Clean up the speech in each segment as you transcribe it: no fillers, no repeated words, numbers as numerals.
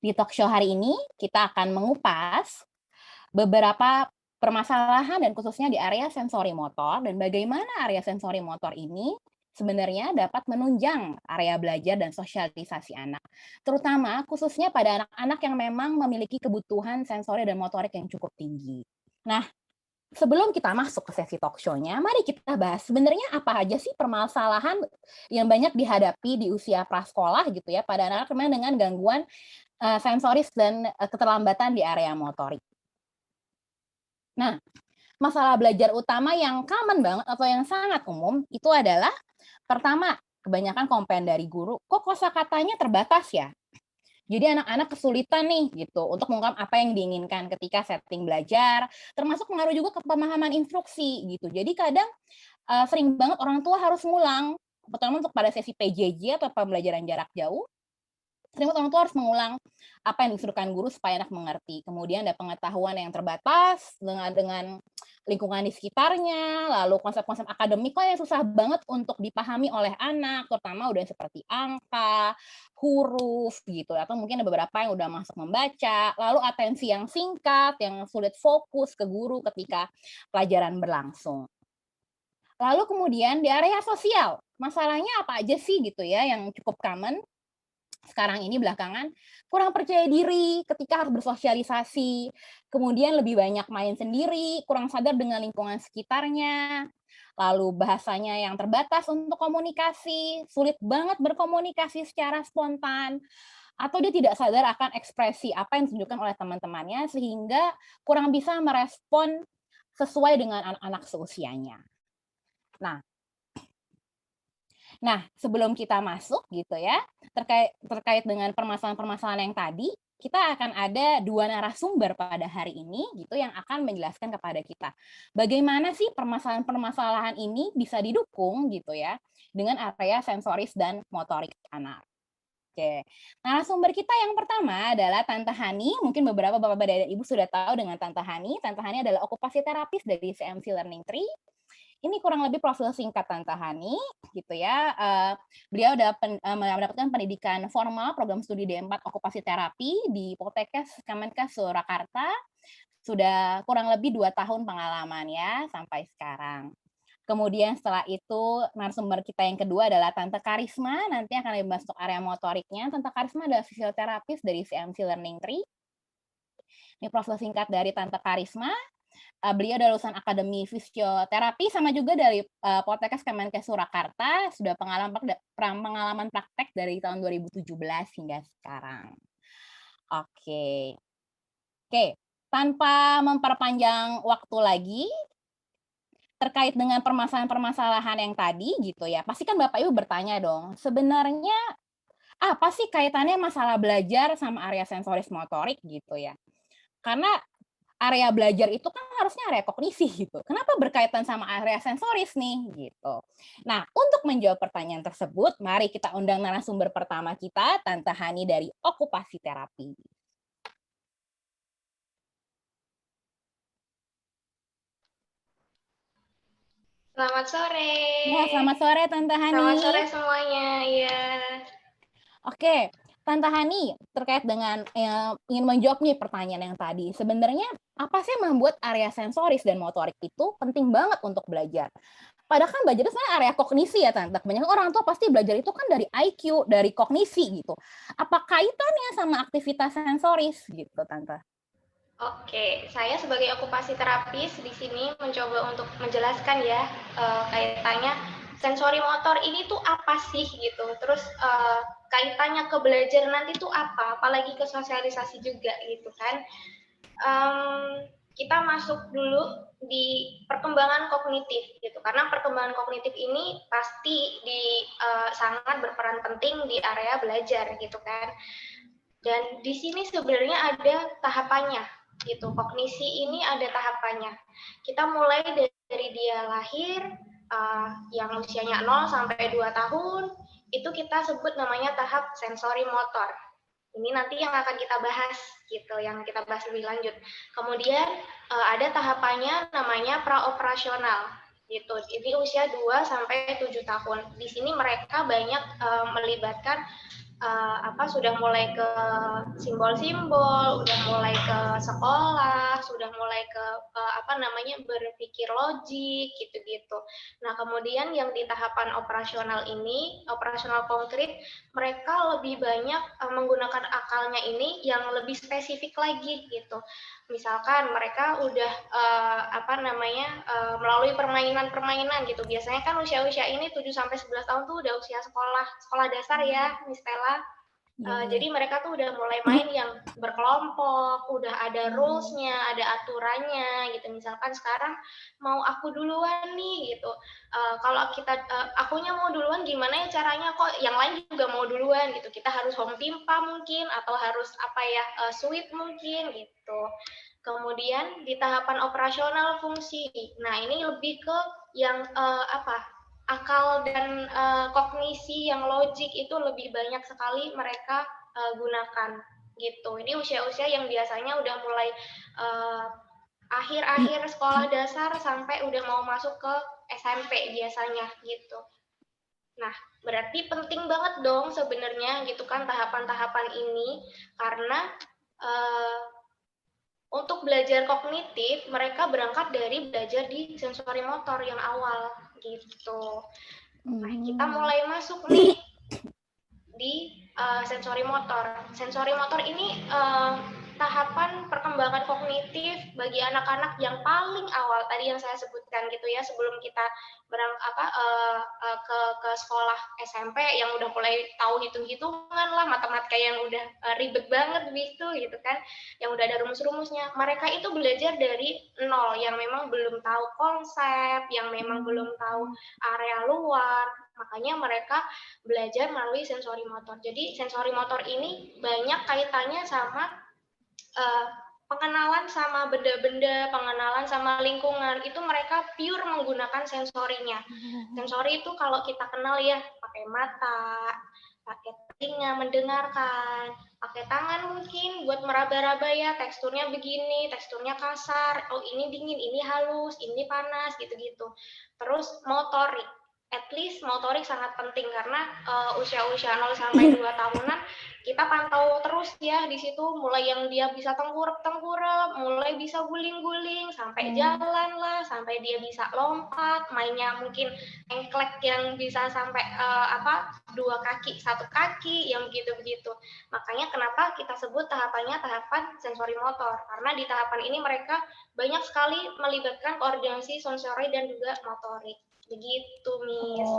Di talk show hari ini, kita akan mengupas beberapa permasalahan dan khususnya di area sensori motor dan bagaimana area sensori motor ini sebenarnya dapat menunjang area belajar dan sosialisasi anak. Terutama khususnya pada anak-anak yang memang memiliki kebutuhan sensori dan motorik yang cukup tinggi. Nah, sebelum kita masuk ke sesi talk show-nya, mari kita bahas sebenarnya apa aja sih permasalahan yang banyak dihadapi di usia prasekolah gitu ya pada anak-anak memang dengan gangguan sensoris dan keterlambatan di area motorik. Nah, masalah belajar utama yang common banget atau yang sangat umum itu adalah pertama, kebanyakan komplain dari guru, kok kosakatanya terbatas ya? Jadi anak-anak kesulitan nih gitu untuk mengungkap apa yang diinginkan ketika setting belajar, termasuk pengaruh juga ke pemahaman instruksi gitu. Jadi kadang sering banget orang tua harus ngulang, terutama untuk pada sesi PJJ atau pembelajaran jarak jauh, sering banget orang tua harus mengulang apa yang disuruhkan guru supaya anak mengerti. Kemudian ada pengetahuan yang terbatas dengan lingkungan di sekitarnya, lalu konsep-konsep akademik kok yang susah banget untuk dipahami oleh anak, terutama udah seperti angka, huruf gitu, atau mungkin ada beberapa yang udah masuk membaca, lalu atensi yang singkat, yang sulit fokus ke guru ketika pelajaran berlangsung. Lalu kemudian di area sosial, masalahnya apa aja sih gitu ya yang cukup common sekarang ini belakangan, kurang percaya diri ketika harus bersosialisasi, kemudian lebih banyak main sendiri, kurang sadar dengan lingkungan sekitarnya, lalu bahasanya yang terbatas untuk komunikasi, sulit banget berkomunikasi secara spontan, atau dia tidak sadar akan ekspresi apa yang ditunjukkan oleh teman-temannya sehingga kurang bisa merespon sesuai dengan anak-anak seusianya. Nah, sebelum kita masuk gitu ya, terkait terkait dengan permasalahan-permasalahan yang tadi, kita akan ada 2 narasumber pada hari ini gitu yang akan menjelaskan kepada kita, bagaimana sih permasalahan-permasalahan ini bisa didukung gitu ya, dengan area sensoris dan motorik anak. Oke, narasumber kita yang pertama adalah Tante Hani, mungkin beberapa bapak dan ibu sudah tahu dengan Tante Hani. Tante Hani adalah okupasi terapis dari CMC Learning Tree. Ini kurang lebih profil singkat Tante Hani, gitu ya. Beliau mendapatkan pendidikan formal program studi D4 okupasi terapi di Poltekkes Kemenkes Surakarta. Sudah kurang lebih 2 tahun pengalaman ya sampai sekarang. Kemudian setelah itu narasumber kita yang kedua adalah Tante Karisma, nanti akan lebih masuk area motoriknya. Tante Karisma adalah fisioterapis dari CMC Learning Tree. Ini profil singkat dari Tante Karisma. Beliau adalah lulusan Akademi Fisioterapi sama juga dari Poltekkes Kemenkes Surakarta, sudah pengalaman praktek dari tahun 2017 hingga sekarang. Oke. Oke, tanpa memperpanjang waktu lagi, terkait dengan permasalahan-permasalahan yang tadi gitu ya, pasti kan Bapak Ibu bertanya dong, sebenarnya apa sih kaitannya masalah belajar sama area sensoris motorik gitu ya? Karena area belajar itu kan harusnya area kognisi gitu. Kenapa berkaitan sama area sensoris nih gitu. Nah, untuk menjawab pertanyaan tersebut, mari kita undang narasumber pertama kita, Tante Hani dari Okupasi Terapi. Selamat sore. Ya, selamat sore Tante Selamat Hani. sore semuanya. Iya. Oke, Tante Hani, terkait dengan ingin menjawab nih pertanyaan yang tadi. Sebenarnya apa sih yang membuat area sensoris dan motorik itu penting banget untuk belajar? Padahal kan belajar itu sebenarnya area kognisi ya Tante. Kebanyakan orang tua pasti belajar itu kan dari IQ, dari kognisi gitu. Apa kaitannya sama aktivitas sensoris gitu Tante? Oke, saya sebagai okupasi terapis di sini mencoba untuk menjelaskan ya kaitannya sensori motor ini tuh apa sih gitu. Terus kaitannya ke belajar nanti tuh apa, apalagi ke sosialisasi juga gitu kan. Kita masuk dulu di perkembangan kognitif gitu karena perkembangan kognitif ini pasti sangat berperan penting di area belajar gitu kan. Dan di sini sebenarnya ada tahapannya gitu. Kognisi ini ada tahapannya. Kita mulai dari dia lahir yang usianya 0 sampai 2 tahun, itu kita sebut namanya tahap sensori motor. Ini nanti yang akan kita bahas gitu, yang kita bahas lebih lanjut. Kemudian ada tahapannya namanya praoperasional gitu. Ini usia 2 sampai 7 tahun. Di sini mereka banyak melibatkan sudah mulai ke simbol-simbol, udah mulai ke sekolah, sudah mulai ke berpikir logik gitu-gitu. Nah, kemudian yang di tahapan operasional ini, operasional konkret, mereka lebih banyak menggunakan akalnya ini yang lebih spesifik lagi gitu. Misalkan mereka udah melalui permainan-permainan gitu. Biasanya kan usia-usia ini 7 sampai 11 tahun tuh udah usia sekolah dasar ya, Miss Stella. Jadi mereka tuh udah mulai main yang berkelompok, udah ada rules-nya, ada aturannya gitu. Misalkan sekarang mau aku duluan nih gitu. Kalau kita akunya mau duluan gimana ya caranya, kok yang lain juga mau duluan gitu. Kita harus home timpa mungkin atau harus sweep mungkin gitu. Kemudian di tahapan operasional fungsi. Nah, ini lebih ke yang akal dan kognisi yang logik itu lebih banyak sekali mereka gunakan gitu. Ini usia-usia yang biasanya udah mulai akhir-akhir sekolah dasar sampai udah mau masuk ke SMP biasanya gitu. Nah, berarti penting banget dong sebenarnya gitu kan tahapan-tahapan ini, karena untuk belajar kognitif mereka berangkat dari belajar di sensori motor yang awal gitu. Nah, kita mulai masuk nih di sensori motor. Sensori motor ini tahapan perkembangan kognitif bagi anak-anak yang paling awal tadi yang saya sebutkan gitu ya, sebelum kita ke sekolah SMP yang udah mulai tahu hitung-hitungan lah, matematika yang udah ribet banget gitu kan, yang udah ada rumus-rumusnya. Mereka itu belajar dari nol, yang memang belum tahu konsep, yang memang belum tahu area luar. Makanya mereka belajar melalui sensori motor. Jadi sensori motor ini banyak kaitannya sama pengenalan sama benda-benda, pengenalan sama lingkungan. Itu mereka pure menggunakan sensorinya. Sensori itu kalau kita kenal ya, pakai mata, pakai telinga mendengarkan, pakai tangan mungkin buat meraba-raba ya, teksturnya begini, teksturnya kasar, oh ini dingin, ini halus, ini panas, gitu-gitu. Terus motorik. At least motorik sangat penting karena usia-usia 0 sampai 2 tahunan kita pantau terus ya di situ, mulai yang dia bisa tengkurap-tengkurap, mulai bisa guling-guling, sampai jalan lah, sampai dia bisa lompat, mainnya mungkin engklek yang bisa sampai 2 kaki, 1 kaki, yang begitu-begitu. Makanya kenapa kita sebut tahapannya tahapan sensori motor, karena di tahapan ini mereka banyak sekali melibatkan koordinasi sensori dan juga motorik. Begitu, Miss.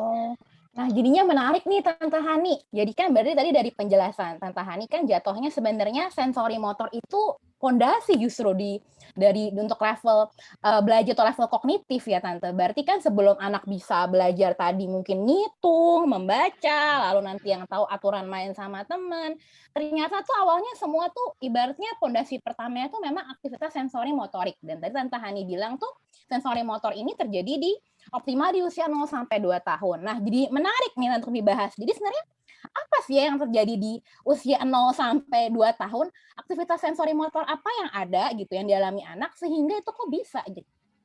Nah, jadinya menarik nih Tante Hani. Jadi kan berarti tadi dari penjelasan Tante Hani kan jatuhnya sebenarnya sensori motor itu fondasi justru untuk level belajar atau level kognitif ya Tante. Berarti kan sebelum anak bisa belajar tadi mungkin ngitung, membaca, lalu nanti yang tahu aturan main sama teman. Ternyata tuh awalnya semua tuh ibaratnya fondasi pertamanya tuh memang aktivitas sensori motorik. Dan tadi Tante Hani bilang tuh sensori motor ini terjadi di optimal di usia 0 sampai 2 tahun. Nah, jadi menarik nih untuk dibahas. Jadi sebenarnya apa sih yang terjadi di usia 0 sampai 2 tahun? Aktivitas sensori motor apa yang ada gitu yang dialami anak sehingga itu kok bisa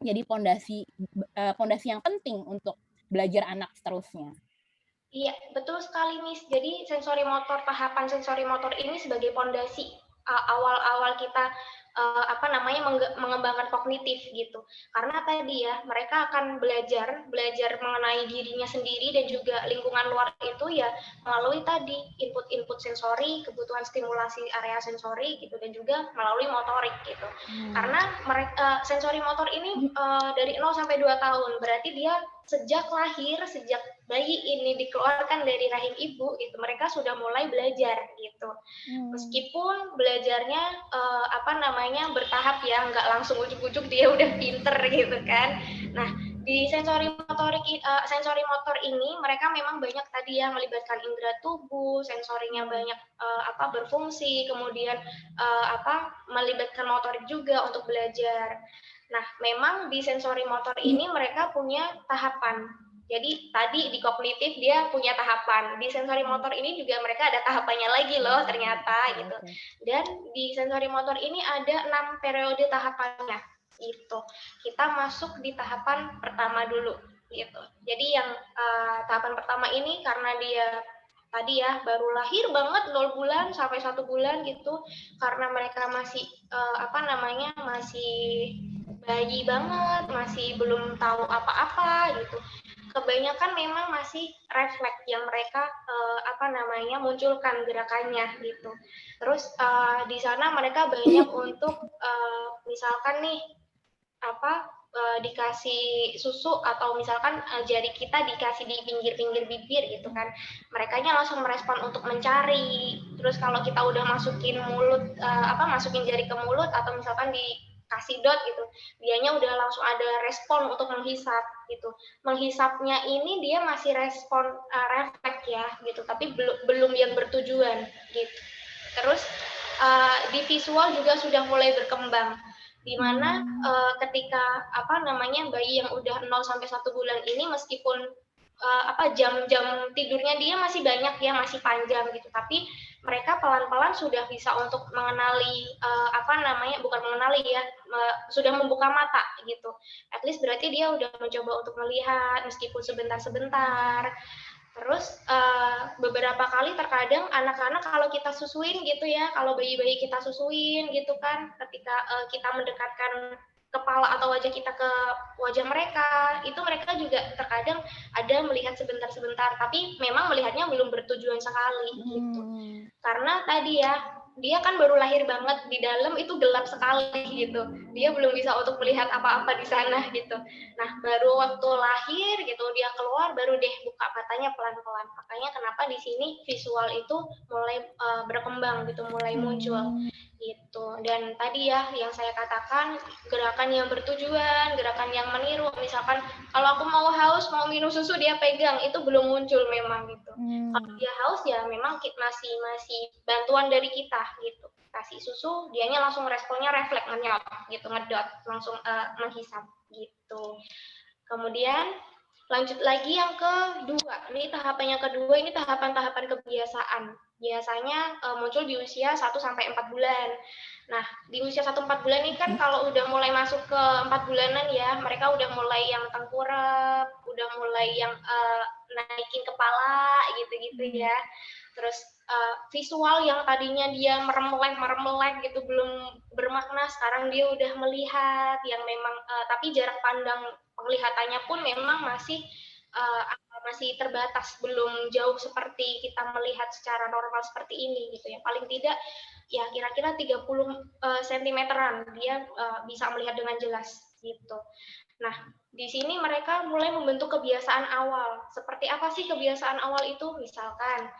jadi fondasi yang penting untuk belajar anak seterusnya? Iya, betul sekali, Miss. Jadi tahapan sensori motor ini sebagai fondasi awal-awal kita mengembangkan kognitif gitu. Karena tadi ya, mereka akan belajar mengenai dirinya sendiri dan juga lingkungan luar itu ya melalui tadi input-input sensori, kebutuhan stimulasi area sensori gitu, dan juga melalui motorik gitu. Karena sensori motor ini dari 0 sampai 2 tahun, berarti dia sejak lahir, sejak bayi ini dikeluarkan dari rahim ibu, itu mereka sudah mulai belajar gitu. Meskipun belajarnya bertahap ya, nggak langsung ujuk-ujuk dia udah pinter gitu kan. Nah, di sensori motor ini mereka memang banyak tadi ya melibatkan indera tubuh, sensorinya banyak berfungsi, kemudian melibatkan motorik juga untuk belajar. Nah, memang di sensori motor ini mereka punya tahapan. Jadi tadi di kognitif dia punya tahapan. Di sensori motor ini juga mereka ada tahapannya lagi loh ternyata gitu. Dan di sensori motor ini ada 6 periode tahapannya gitu. Kita masuk di tahapan pertama dulu gitu. Jadi yang tahapan pertama ini karena dia tadi ya baru lahir banget 0 bulan sampai 1 bulan gitu, karena mereka masih masih bayi banget, masih belum tahu apa-apa gitu. Kebanyakan memang masih refleks yang mereka munculkan gerakannya gitu. Terus di sana mereka banyak untuk misalkan nih dikasih susu atau misalkan jari kita dikasih di pinggir-pinggir bibir gitu kan, merekanya langsung merespon untuk mencari. Terus kalau kita udah masukin jari ke mulut atau misalkan dikasih dot gitu, dianya udah langsung ada respon untuk menghisap gitu. Menghisapnya ini dia masih respon refleks ya gitu, tapi belum yang bertujuan gitu. Terus di visual juga sudah mulai berkembang, di mana ketika bayi yang udah 0 sampai 1 bulan ini meskipun jam-jam tidurnya dia masih banyak ya, masih panjang gitu, tapi mereka pelan-pelan sudah bisa untuk mengenali bukan mengenali ya, sudah membuka mata gitu. At least berarti dia udah mencoba untuk melihat meskipun sebentar-sebentar. Terus beberapa kali terkadang anak-anak kalau kita susuin gitu ya, kalau bayi-bayi kita susuin gitu kan, ketika kita mendekatkan kepala atau wajah kita ke wajah mereka, itu mereka juga terkadang ada melihat sebentar-sebentar, tapi memang melihatnya belum bertujuan sekali gitu. Karena tadi ya, dia kan baru lahir banget, di dalam itu gelap sekali gitu. Dia belum bisa untuk melihat apa-apa di sana gitu. Nah, baru waktu lahir gitu dia keluar baru deh buka matanya pelan-pelan. Makanya kenapa di sini visual itu mulai berkembang gitu, mulai muncul gitu. Dan tadi ya yang saya katakan, gerakan yang bertujuan, gerakan yang meniru, misalkan kalau aku mau haus mau minum susu dia pegang, itu belum muncul memang gitu. Kalau dia haus ya memang masih bantuan dari kita gitu, kasih susu dianya langsung responnya refleks ngenyot gitu, ngedot langsung menghisap gitu. Kemudian lanjut lagi yang kedua, ini tahapan yang kedua, ini tahapan-tahapan kebiasaan. Biasanya muncul di usia 1-4 bulan. Nah, di usia 1-4 bulan ini kan kalau udah mulai masuk ke 4 bulanan ya, mereka udah mulai yang tengkurap, udah mulai yang naikin kepala gitu-gitu ya. Terus visual yang tadinya dia merem-melek gitu belum bermakna, sekarang dia udah melihat yang memang tapi jarak pandang penglihatannya pun memang masih terbatas, belum jauh seperti kita melihat secara normal seperti ini gitu ya. Paling tidak ya kira-kira 30 sentimeteran dia bisa melihat dengan jelas gitu. Nah, di sini mereka mulai membentuk kebiasaan awal. Seperti apa sih kebiasaan awal itu? Misalkan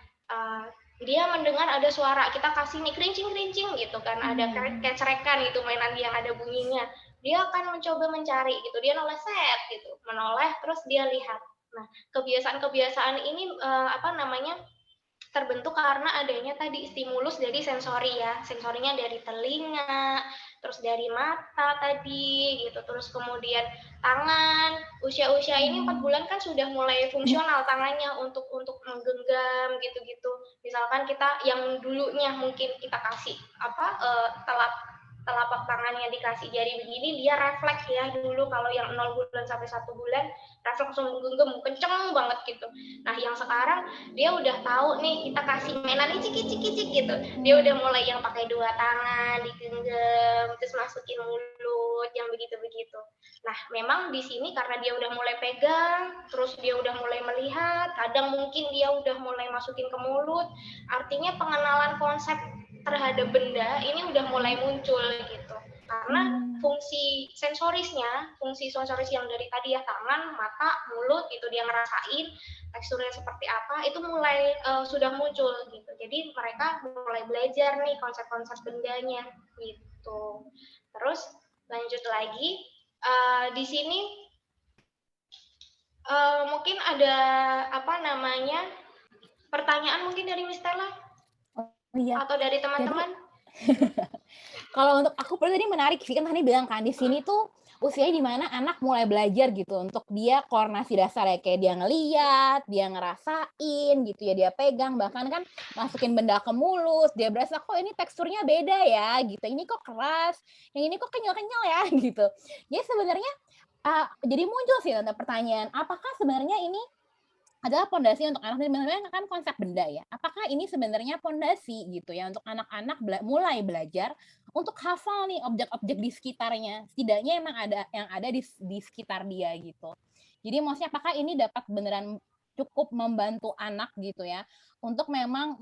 dia mendengar ada suara, kita kasih nih kerincing-kerincing gitu kan, ada kecerekan gitu, mainan yang ada bunyinya. Dia akan mencoba mencari gitu, dia noleh set gitu, menoleh terus dia lihat. Nah, kebiasaan-kebiasaan ini terbentuk karena adanya tadi stimulus dari sensori ya, sensorinya dari telinga, terus dari mata tadi gitu, terus kemudian tangan. Usia-usia ini 4 bulan kan sudah mulai fungsional tangannya untuk menggenggam gitu-gitu. Misalkan kita yang dulunya mungkin kita kasih telapak tangannya dikasih jari begini, dia refleks ya dulu kalau yang 0 bulan sampai 1 bulan refleks langsung menggenggam kenceng banget gitu. Nah, yang sekarang dia udah tahu nih kita kasih mainan cicik-cicik gitu, dia udah mulai yang pakai 2 tangan digenggam terus masukin mulut yang begitu-begitu. Nah, memang di sini karena dia udah mulai pegang, terus dia udah mulai melihat, kadang mungkin dia udah mulai masukin ke mulut, artinya pengenalan konsep terhadap benda ini udah mulai muncul gitu. Karena fungsi sensoris yang dari tadi ya, tangan, mata, mulut itu dia ngerasain teksturnya seperti apa, itu mulai sudah muncul gitu. Jadi mereka mulai belajar nih konsep-konsep bendanya gitu. Terus lanjut lagi di sini mungkin ada pertanyaan mungkin dari Miss Stella atau dari teman-teman. Kalau untuk aku tadi menarik sih, kan tadi bilang kan di sini tuh usianya di mana anak mulai belajar gitu untuk dia koordinasi dasar ya, kayak dia ngeliat, dia ngerasain gitu ya, dia pegang, bahkan kan masukin benda ke mulut, dia berasa kok ini teksturnya beda ya gitu, ini kok keras, yang ini kok kenyal-kenyal ya gitu. Jadi sebenarnya jadi muncul sih tante pertanyaan, apakah sebenarnya ini adalah pondasi untuk anak, dan sebenarnya kan konsep benda ya. Apakah ini sebenarnya pondasi gitu ya untuk anak-anak mulai belajar untuk hafal nih objek-objek di sekitarnya. Setidaknya emang ada yang ada di sekitar dia gitu. Jadi maksudnya apakah ini dapat beneran cukup membantu anak gitu ya untuk memang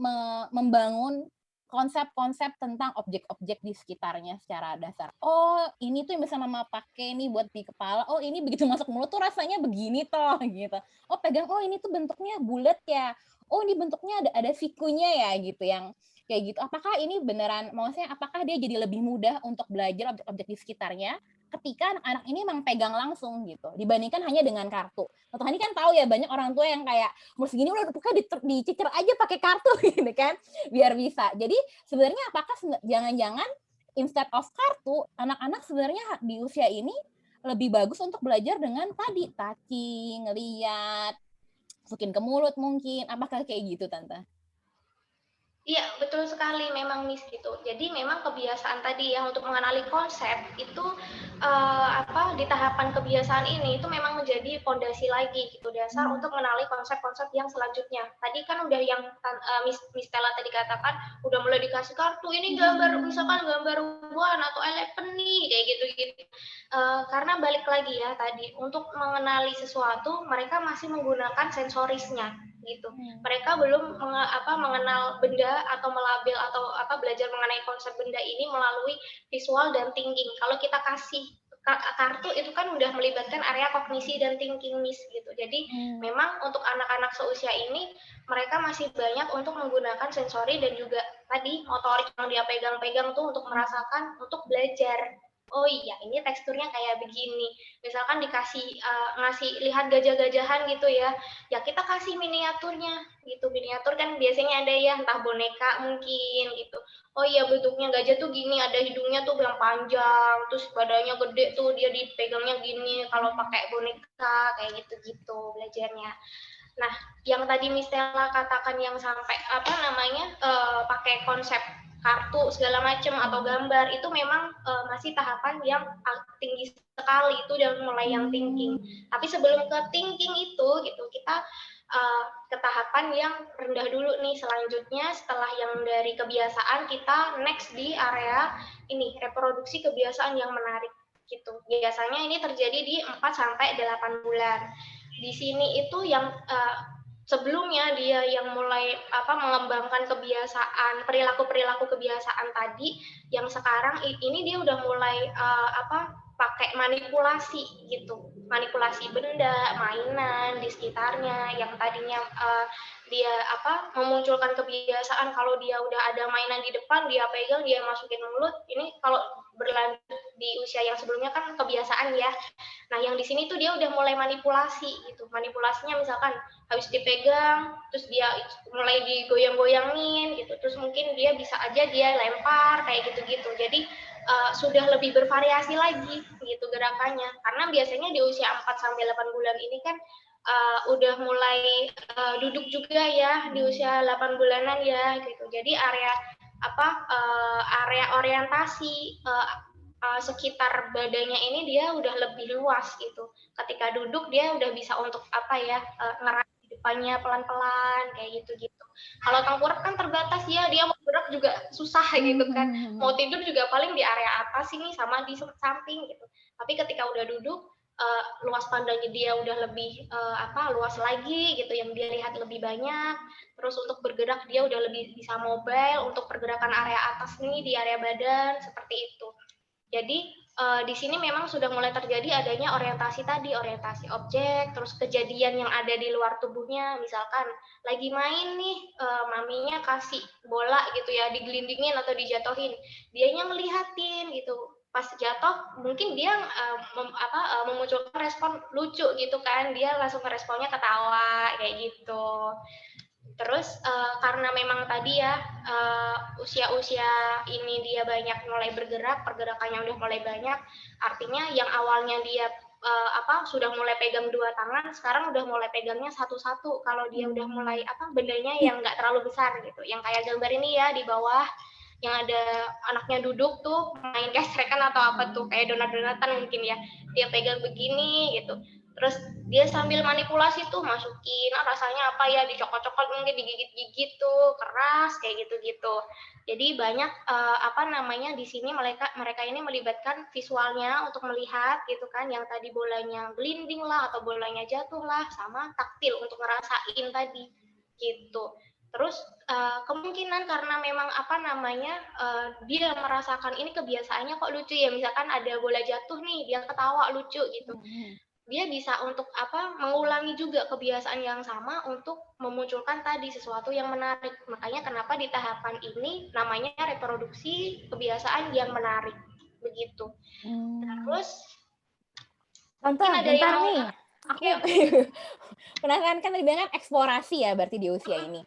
membangun konsep-konsep tentang objek-objek di sekitarnya secara dasar. Oh, ini tuh yang bisa mama pakai nih buat di kepala. Oh, ini begitu masuk mulut tuh rasanya begini toh gitu. Oh, pegang, oh ini tuh bentuknya bulat ya. Oh, ini bentuknya ada sikunya ya gitu, yang kayak gitu. Apakah ini beneran, maksudnya apakah dia jadi lebih mudah untuk belajar objek-objek di sekitarnya ketika anak-anak ini memang pegang langsung gitu, dibandingkan hanya dengan kartu. Atau ini kan tahu ya banyak orang tua yang kayak umur segini udah pokoknya dicicir aja pakai kartu gitu kan, biar bisa. Jadi sebenarnya apakah jangan-jangan instead of kartu, anak-anak sebenarnya di usia ini lebih bagus untuk belajar dengan tadi touching, ngeliat, masukin ke mulut mungkin. Apakah kayak gitu, Tante? Iya, betul sekali memang Miss gitu. Jadi memang kebiasaan tadi ya untuk mengenali konsep itu di tahapan kebiasaan ini itu memang menjadi fondasi lagi gitu, dasar Hmm. untuk mengenali konsep-konsep yang selanjutnya. Tadi kan udah yang Miss Stella tadi katakan udah mulai dikasih kartu ini gambar, misalkan gambar one atau eleven nih kayak gitu-gitu. Karena balik lagi ya tadi untuk mengenali sesuatu mereka masih menggunakan sensorisnya gitu. Hmm. Mereka belum mengenal benda atau melabel atau belajar mengenai konsep benda ini melalui visual dan thinking. Kalau kita kasih kartu itu kan udah melibatkan area kognisi dan thinking Miss gitu. Jadi Hmm. memang untuk anak-anak seusia ini mereka masih banyak untuk menggunakan sensori dan juga tadi motorik yang dia pegang-pegang tuh untuk merasakan, untuk belajar. Oh iya, ini teksturnya kayak begini. Misalkan dikasih ngasih lihat gajah-gajahan gitu ya, ya kita kasih miniaturnya gitu. Miniatur kan biasanya ada ya, entah boneka mungkin gitu. Oh iya, bentuknya gajah tuh gini, ada hidungnya tuh yang panjang, terus badannya gede tuh, dia dipegangnya gini kalau pakai boneka kayak gitu-gitu belajarnya. Nah, yang tadi Miss Stella katakan yang sampai pakai konsep kartu segala macam atau gambar itu memang masih tahapan yang tinggi sekali, itu udah mulai yang thinking. Tapi sebelum ke thinking itu gitu, kita ke tahapan yang rendah dulu nih. Selanjutnya setelah yang dari kebiasaan, kita next di area ini reproduksi kebiasaan yang menarik gitu. Biasanya ini terjadi di 4 sampai 8 bulan. Di sini itu yang sebelumnya dia yang mulai mengembangkan kebiasaan, perilaku-perilaku kebiasaan tadi, yang sekarang ini dia udah mulai pakai manipulasi gitu, manipulasi benda, mainan di sekitarnya yang tadinya dia memunculkan kebiasaan kalau dia udah ada mainan di depan dia pegang, dia masukin mulut. Ini kalau berlanjut di usia yang sebelumnya kan kebiasaan ya. Nah, yang di sini tuh dia udah mulai manipulasi gitu. Manipulasinya misalkan habis dipegang, terus dia mulai digoyang-goyangin gitu. Terus mungkin dia bisa aja dia lempar kayak gitu-gitu. Jadi sudah lebih bervariasi lagi gitu gerakannya. Karena biasanya di usia 4 sampai 8 bulan ini kan udah mulai duduk juga ya di usia 8 bulanan ya gitu. Jadi area orientasi sekitar badannya ini dia udah lebih luas gitu. Ketika duduk dia udah bisa untuk ngeras di depannya pelan-pelan kayak gitu-gitu. Kalau tengkurap kan terbatas ya, dia mau gerak juga susah gitu kan. Mau tidur juga paling di area atas ini sama di samping gitu. Tapi ketika udah duduk luas pandangnya dia udah lebih luas lagi gitu, yang dia lihat lebih banyak. Terus untuk bergerak dia udah lebih bisa mobile untuk pergerakan area atas nih di area badan seperti itu. Jadi di sini memang sudah mulai terjadi adanya orientasi tadi, orientasi objek, terus kejadian yang ada di luar tubuhnya. Misalkan lagi main nih, maminya kasih bola gitu ya, digelindingin atau dijatuhin, dianya ngelihatin gitu. Pas jatuh, mungkin dia memunculkan respon lucu gitu kan, dia langsung responnya ketawa kayak gitu. Terus karena memang tadi ya usia-usia ini dia banyak mulai bergerak, pergerakannya udah mulai banyak, artinya yang awalnya dia sudah mulai pegang dua tangan, sekarang udah mulai pegangnya satu-satu. Kalau dia udah mulai bendanya yang nggak terlalu besar gitu, yang kayak gambar ini ya di bawah, yang ada anaknya duduk tuh main gesrekan atau apa tuh kayak donat-donatan mungkin ya, dia pegang begini gitu, terus dia sambil manipulasi tuh masukin rasanya apa ya, dicokot-cokot mungkin digigit-gigit tuh keras kayak gitu-gitu. Jadi banyak apa namanya di sini mereka mereka ini melibatkan visualnya untuk melihat gitu kan, yang tadi bolanya gelinding lah atau bolanya jatuh lah, sama taktil untuk ngerasain tadi gitu. Terus kemungkinan karena memang apa namanya dia merasakan ini kebiasaannya kok lucu ya, misalkan ada bola jatuh nih dia ketawa lucu gitu, dia bisa untuk apa mengulangi juga kebiasaan yang sama untuk memunculkan tadi sesuatu yang menarik. Makanya kenapa di tahapan ini namanya reproduksi kebiasaan yang menarik begitu. Terus Tante, mungkin ada yang bentar mau nih. Aku ya, penasaran kan tadi bilang kan eksplorasi ya berarti di usia ini.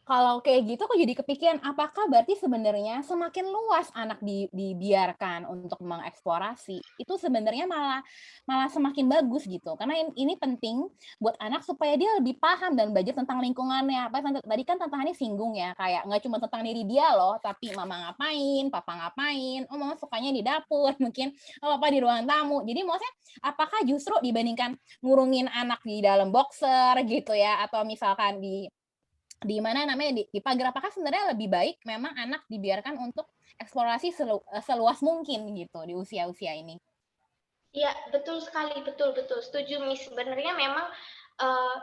Kalau kayak gitu aku jadi kepikiran, apakah berarti sebenarnya semakin luas anak dibiarkan untuk mengeksplorasi, itu sebenarnya malah malah semakin bagus gitu. Karena ini penting buat anak supaya dia lebih paham dan belajar tentang lingkungannya. Apa tadi kan Tante Hani singgung ya, kayak nggak cuma tentang diri dia loh, tapi mama ngapain, papa ngapain, oh mama sukanya di dapur, mungkin oh papa di ruang tamu. Jadi maksudnya apakah justru dibandingkan ngurungin anak di dalam boxer gitu ya, atau misalkan di mana namanya di pagar, apakah sebenarnya lebih baik memang anak dibiarkan untuk eksplorasi seluas mungkin gitu di usia-usia ini? iya, betul sekali, betul betul, setuju Miss. Sebenarnya memang, eee,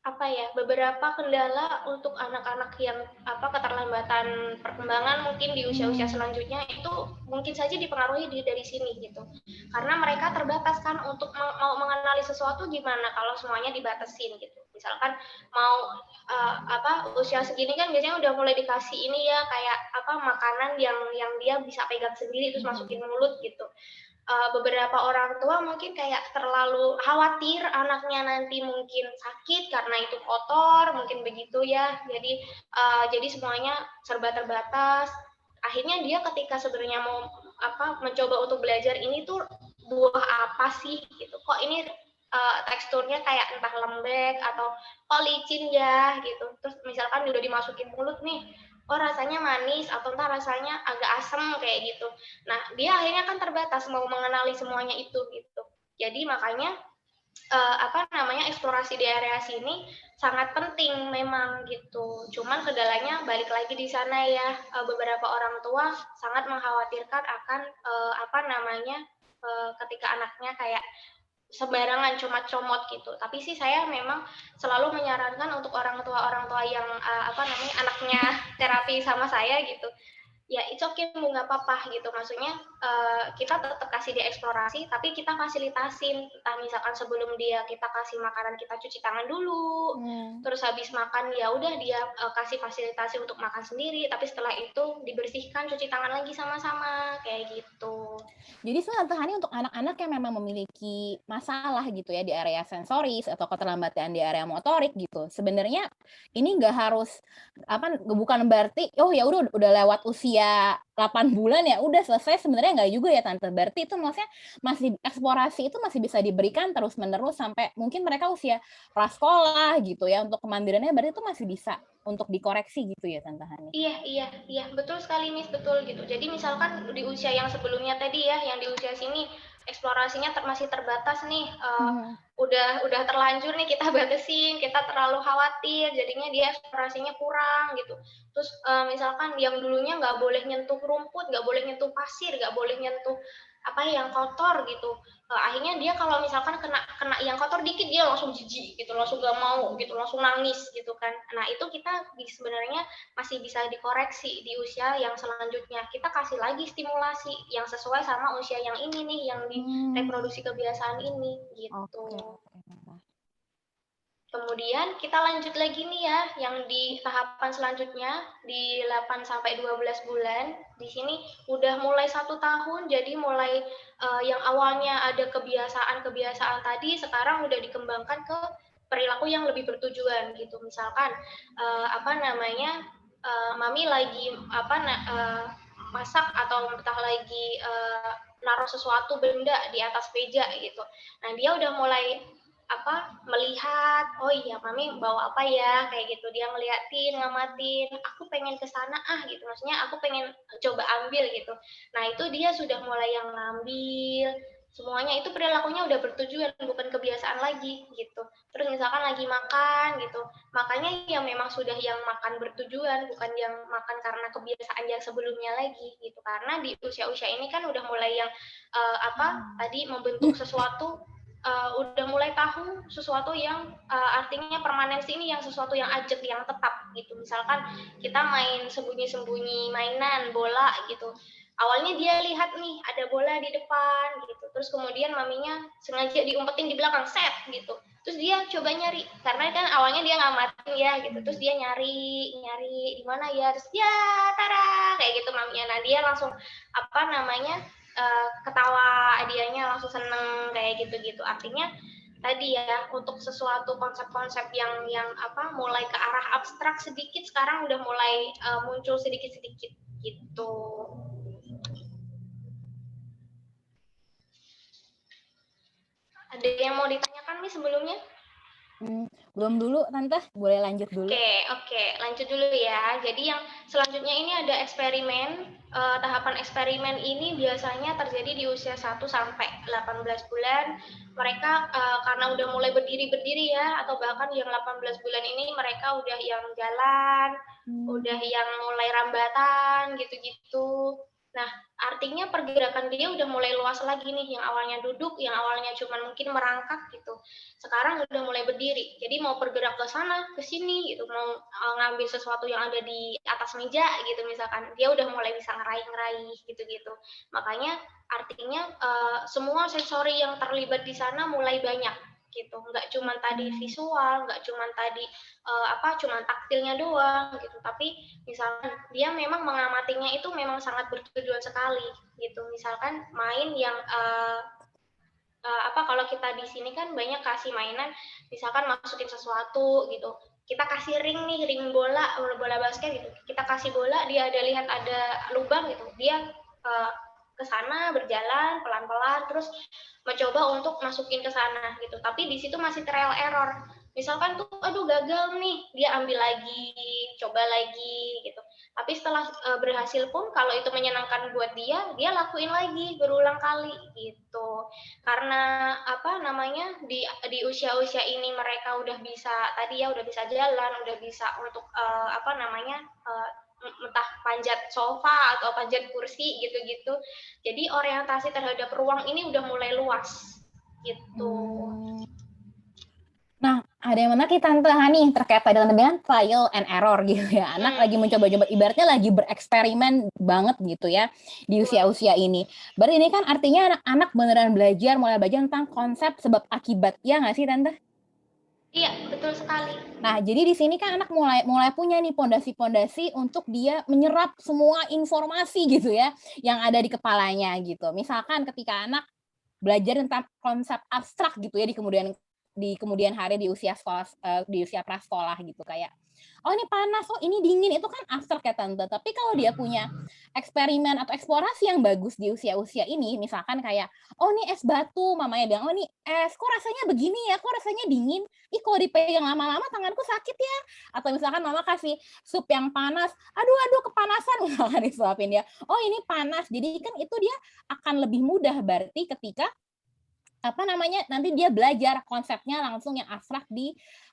apa ya, beberapa kendala untuk anak-anak yang, apa, keterlambatan perkembangan mungkin di usia-usia Hmm. selanjutnya itu mungkin saja dipengaruhi dari sini gitu. Karena mereka terbatas kan untuk mau mengenali sesuatu gimana kalau semuanya dibatasin gitu. Misalkan mau, apa, usia segini kan biasanya udah mulai dikasih ini ya, kayak, apa, makanan yang dia bisa pegang sendiri terus masukin mulut gitu. Beberapa orang tua mungkin kayak terlalu khawatir anaknya nanti mungkin sakit karena itu kotor, mungkin begitu ya. Jadi semuanya serba terbatas. Akhirnya dia ketika sebenarnya mau apa mencoba untuk belajar ini tuh buah apa sih gitu. Kok ini teksturnya kayak entah lembek atau kok licin ya gitu. Terus misalkan udah dimasukin mulut nih, oh rasanya manis atau entah rasanya agak asem kayak gitu. Nah, dia akhirnya kan terbatas mau mengenali semuanya itu gitu. Jadi makanya apa namanya eksplorasi di area sini sangat penting memang gitu. Cuman kendalanya balik lagi di sana ya, beberapa orang tua sangat mengkhawatirkan akan apa namanya ketika anaknya kayak sembarangan cuma comot gitu. Tapi sih saya memang selalu menyarankan untuk orang tua yang apa namanya anaknya terapi sama saya gitu, ya it's okay Bu, nggak apa-apa gitu. Maksudnya kita tetap kasih dia eksplorasi, tapi kita fasilitasin. Entah misalkan sebelum dia kita kasih makanan kita cuci tangan dulu, Hmm. terus habis makan ya udah dia kasih fasilitasi untuk makan sendiri, tapi setelah itu dibersihkan, cuci tangan lagi sama-sama kayak gitu. Jadi sebenarnya Tante Hani untuk anak-anak yang memang memiliki masalah gitu ya di area sensoris atau keterlambatan di area motorik gitu, sebenarnya ini nggak harus apa, bukan berarti, oh ya udah lewat usia 8 bulan ya udah selesai, sebenarnya nggak juga ya Tante. Berarti itu maksudnya masih eksplorasi itu masih bisa diberikan terus-menerus sampai mungkin mereka usia prasekolah gitu ya, untuk kemandiriannya berarti itu masih bisa untuk dikoreksi gitu ya Tante Hani? Iya iya iya, betul sekali Miss, betul gitu. Jadi misalkan di usia yang sebelumnya tadi ya, yang di usia sini eksplorasinya masih terbatas nih, Mhm. udah terlanjur nih kita batasin, kita terlalu khawatir, jadinya dia eksplorasinya kurang gitu. Terus misalkan yang dulunya nggak boleh nyentuh rumput, nggak boleh nyentuh pasir, nggak boleh nyentuh apa yang kotor gitu. Akhirnya dia kalau misalkan kena kena yang kotor dikit dia langsung jijik gitu, langsung gak mau gitu, langsung nangis gitu kan. Nah itu kita sebenarnya masih bisa dikoreksi di usia yang selanjutnya. Kita kasih lagi stimulasi yang sesuai sama usia yang ini nih, yang di Mmm. reproduksi kebiasaan ini, Oke gitu. oke, Tante. Kemudian kita lanjut lagi nih ya, yang di tahapan selanjutnya, di 8 sampai 12 bulan. Di sini udah mulai 1 tahun, jadi mulai yang awalnya ada kebiasaan-kebiasaan tadi, sekarang udah dikembangkan ke perilaku yang lebih bertujuan gitu. Misalkan apa namanya, mami lagi apa masak atau entah lagi naruh sesuatu benda di atas meja gitu. Nah dia udah mulai melihat, oh iya mami bawa apa ya, kayak gitu. Dia ngeliatin, ngamatin, aku pengen ke sana gitu. Maksudnya aku pengen coba ambil gitu. Nah, itu dia sudah mulai yang ngambil, semuanya itu perilakunya udah bertujuan, bukan kebiasaan lagi gitu. Terus misalkan lagi makan gitu, makanya yang memang sudah yang makan bertujuan, bukan yang makan karena kebiasaan yang sebelumnya lagi gitu. Karena di usia-usia ini kan udah mulai yang tadi membentuk sesuatu, udah mulai tahu sesuatu yang artinya permanensi ini yang sesuatu yang ajak, yang tetap gitu. Misalkan kita main sembunyi-sembunyi mainan bola gitu, awalnya dia lihat nih ada bola di depan gitu, terus kemudian maminya sengaja diumpetin di belakang set gitu, terus dia coba nyari karena kan awalnya dia ngamatin ya gitu, terus dia nyari nyari di mana ya, terus ya tara kayak gitu maminya, nah dia langsung ketawa, dianya langsung seneng kayak gitu-gitu. Artinya tadi ya, untuk sesuatu konsep-konsep yang mulai ke arah abstrak sedikit, sekarang udah mulai muncul sedikit-sedikit gitu. Ada yang mau ditanyakan nih sebelumnya? Belum dulu Tante, boleh lanjut dulu. Oke, lanjut dulu ya. Jadi yang selanjutnya ini ada eksperimen. Tahapan eksperimen ini biasanya terjadi di usia 1 sampai 18 bulan. Mereka karena udah mulai berdiri-berdiri ya, atau bahkan yang 18 bulan ini mereka udah yang jalan, udah yang mulai rambatan gitu-gitu. Nah, artinya pergerakan dia udah mulai luas lagi nih, yang awalnya duduk, yang awalnya cuma mungkin merangkak gitu. Sekarang udah mulai berdiri. Jadi mau bergerak ke sana, ke sini gitu, mau ngambil sesuatu yang ada di atas meja gitu misalkan, dia udah mulai bisa ngeraih-ngeraih gitu-gitu. Makanya artinya semua sensori yang terlibat di sana mulai banyak gitu, nggak cuma tadi visual, nggak cuma tadi cuma taktilnya doang gitu, tapi misalkan dia memang mengamatinya itu memang sangat bertujuan sekali gitu. Misalkan main yang kalau kita di sini kan banyak kasih mainan, misalkan masukin sesuatu gitu, kita kasih ring nih, ring bola, bola basket gitu, kita kasih bola, dia ada lihat ada lubang gitu, dia ke sana berjalan pelan-pelan, terus mencoba untuk masukin ke sana gitu, tapi di situ masih trial error. Misalkan tuh, aduh gagal nih, dia ambil lagi, coba lagi gitu. Tapi setelah berhasil pun, kalau itu menyenangkan buat dia lakuin lagi berulang kali gitu. Karena di usia-usia ini mereka udah bisa tadi ya, udah bisa jalan, udah bisa untuk entah panjat sofa atau panjat kursi gitu-gitu. Jadi orientasi terhadap ruang ini udah mulai luas gitu. Nah, ada yang menarik Tante Hani terkait dengan trial and error gitu ya. Anak lagi mencoba-coba, ibaratnya lagi bereksperimen banget gitu ya di usia-usia ini. Berarti ini kan artinya anak-anak beneran mulai belajar tentang konsep sebab akibat, ya nggak sih Tante? Iya, betul sekali. Nah, jadi di sini kan anak mulai punya nih pondasi-pondasi untuk dia menyerap semua informasi gitu ya yang ada di kepalanya gitu. Misalkan ketika anak belajar tentang konsep abstrak gitu ya di kemudian hari di usia sekolah, di usia prasekolah gitu, kayak oh ini panas, oh ini dingin, itu kan abstrak ya Tante. Tapi kalau dia punya eksperimen atau eksplorasi yang bagus di usia-usia ini, misalkan kayak oh ini es batu, mamanya bilang oh ini es, kok rasanya begini ya, kok rasanya dingin, ih kalau dipegang lama-lama tanganku sakit ya. Atau misalkan mama kasih sup yang panas, aduh kepanasan, misalkan disuapin dia, oh ini panas. Jadi kan itu dia akan lebih mudah berarti ketika nanti dia belajar konsepnya langsung yang abstrak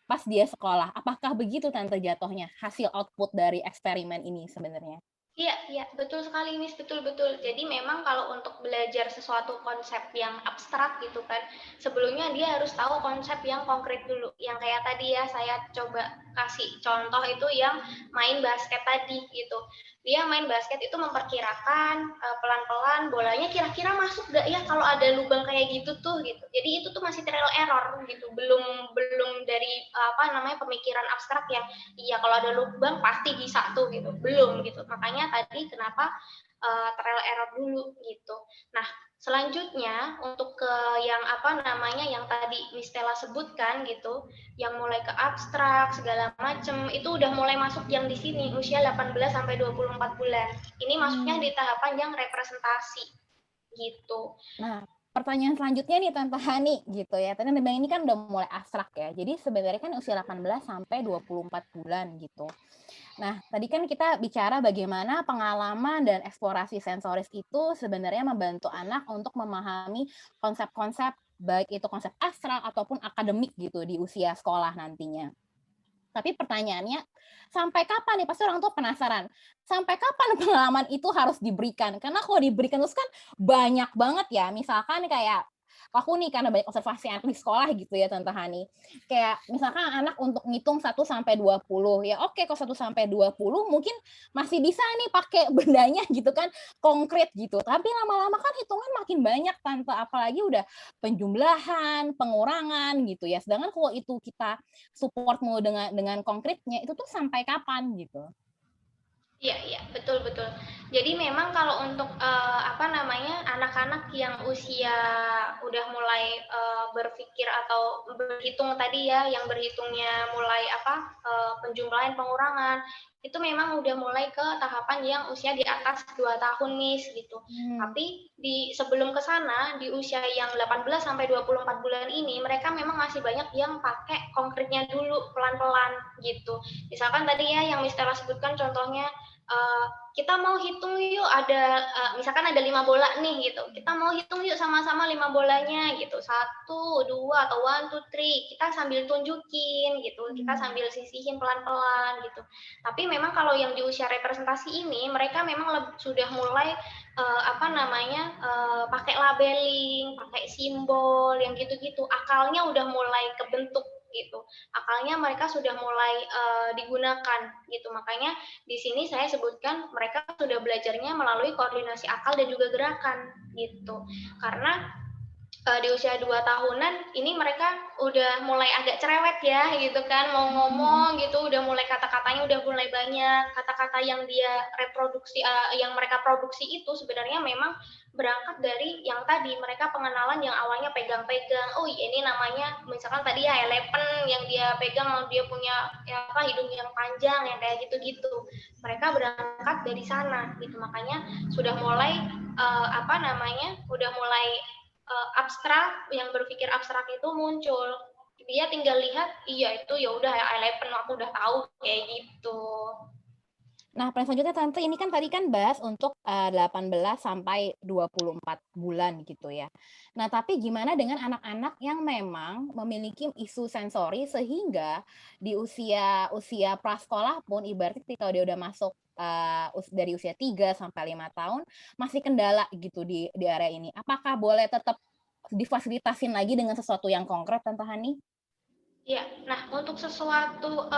pas dia sekolah. Apakah begitu Tante jatuhnya hasil output dari eksperimen ini sebenarnya? Iya, betul sekali Miss, betul-betul. Jadi memang kalau untuk belajar sesuatu konsep yang abstrak gitu kan, sebelumnya dia harus tahu konsep yang konkret dulu. Yang kayak tadi ya, saya coba kasih contoh itu yang main basket tadi gitu. Dia main basket itu memperkirakan pelan-pelan bolanya kira-kira masuk gak ya kalau ada lubang kayak gitu tuh gitu. Jadi itu tuh masih trial error gitu. Belum dari pemikiran abstrak yang iya kalau ada lubang pasti bisa tuh gitu, belum gitu. Makanya tadi kenapa trial error dulu gitu. Nah, selanjutnya untuk ke yang yang tadi Miss Stella sebutkan gitu, yang mulai ke abstrak segala macem, itu udah mulai masuk yang di sini usia 18 sampai 24 bulan. Ini masuknya di tahapan yang representasi gitu. Nah, Pertanyaan selanjutnya nih Tante Hani gitu ya. Tadi Anda bilang ini kan udah mulai abstrak ya. Jadi sebenarnya kan usia 18 sampai 24 bulan gitu. Nah, tadi kan kita bicara bagaimana pengalaman dan eksplorasi sensoris itu sebenarnya membantu anak untuk memahami konsep-konsep baik itu konsep abstrak ataupun akademik gitu di usia sekolah nantinya. Tapi pertanyaannya, sampai kapan nih? Pasti orang tua penasaran, sampai kapan pengalaman itu harus diberikan? Karena kalau diberikan terus kan banyak banget ya, misalkan kayak aku nih karena banyak observasi anak di sekolah gitu ya Tante Hani. Kayak misalkan anak untuk ngitung 1 sampai 20, ya oke kalau 1 sampai 20 mungkin masih bisa nih pakai bendanya gitu kan, konkret gitu. Tapi lama-lama kan hitungan makin banyak Tante, apalagi udah penjumlahan, pengurangan gitu ya. Sedangkan kalau itu kita support mulu dengan konkretnya, itu tuh sampai kapan gitu? Iya iya, betul betul. Jadi memang kalau untuk, apa namanya, anak-anak yang usia udah mulai, berpikir atau berhitung tadi ya, yang berhitungnya mulai apa, penjumlahan, pengurangan, itu memang udah mulai ke tahapan yang usia di atas 2 tahun nih, gitu. Hmm. Tapi di sebelum ke sana, di usia yang 18 sampai 24 bulan ini, mereka memang masih banyak yang pakai konkretnya dulu, pelan-pelan, gitu. Misalkan tadi ya yang Miss Tera sebutkan contohnya, kita mau hitung yuk ada misalkan ada 5 bola nih gitu, kita mau hitung yuk sama-sama 5 bolanya gitu, 1, 2 atau 1, 2, 3, kita sambil tunjukin gitu, kita sambil sisihin pelan-pelan gitu. Tapi memang kalau yang di usia representasi ini mereka memang sudah mulai apa namanya pakai labeling, pakai simbol yang gitu-gitu, akalnya udah mulai kebentuk gitu, akalnya mereka sudah mulai digunakan gitu. Makanya di sini saya sebutkan mereka sudah belajarnya melalui koordinasi akal dan juga gerakan gitu. Karena di usia 2 tahunan ini mereka udah mulai agak cerewet ya gitu kan, mau ngomong gitu udah mulai kata-katanya udah mulai banyak, kata-kata yang dia reproduksi yang mereka produksi itu sebenarnya memang berangkat dari yang tadi mereka pengenalan yang awalnya pegang-pegang, oh ini namanya misalkan tadi ya elephant yang dia pegang, dia punya ya apa hidung yang panjang yang kayak gitu-gitu. Mereka berangkat dari sana gitu, makanya sudah mulai apa namanya, udah mulai abstrak, yang berpikir abstrak itu muncul. Dia tinggal lihat, iya itu ya udah eleven aku udah tahu kayak gitu. Nah, pertanyaan selanjutnya Tante, ini kan tadi kan bahas untuk 18 sampai 24 bulan gitu ya. Nah, tapi gimana dengan anak-anak yang memang memiliki isu sensori sehingga di usia usia prasekolah pun ibaratnya ketika dia udah masuk dari usia 3 sampai 5 tahun masih kendala gitu di area ini. Apakah boleh tetap difasilitasin lagi dengan sesuatu yang konkret Tante Hani? Ya, nah untuk sesuatu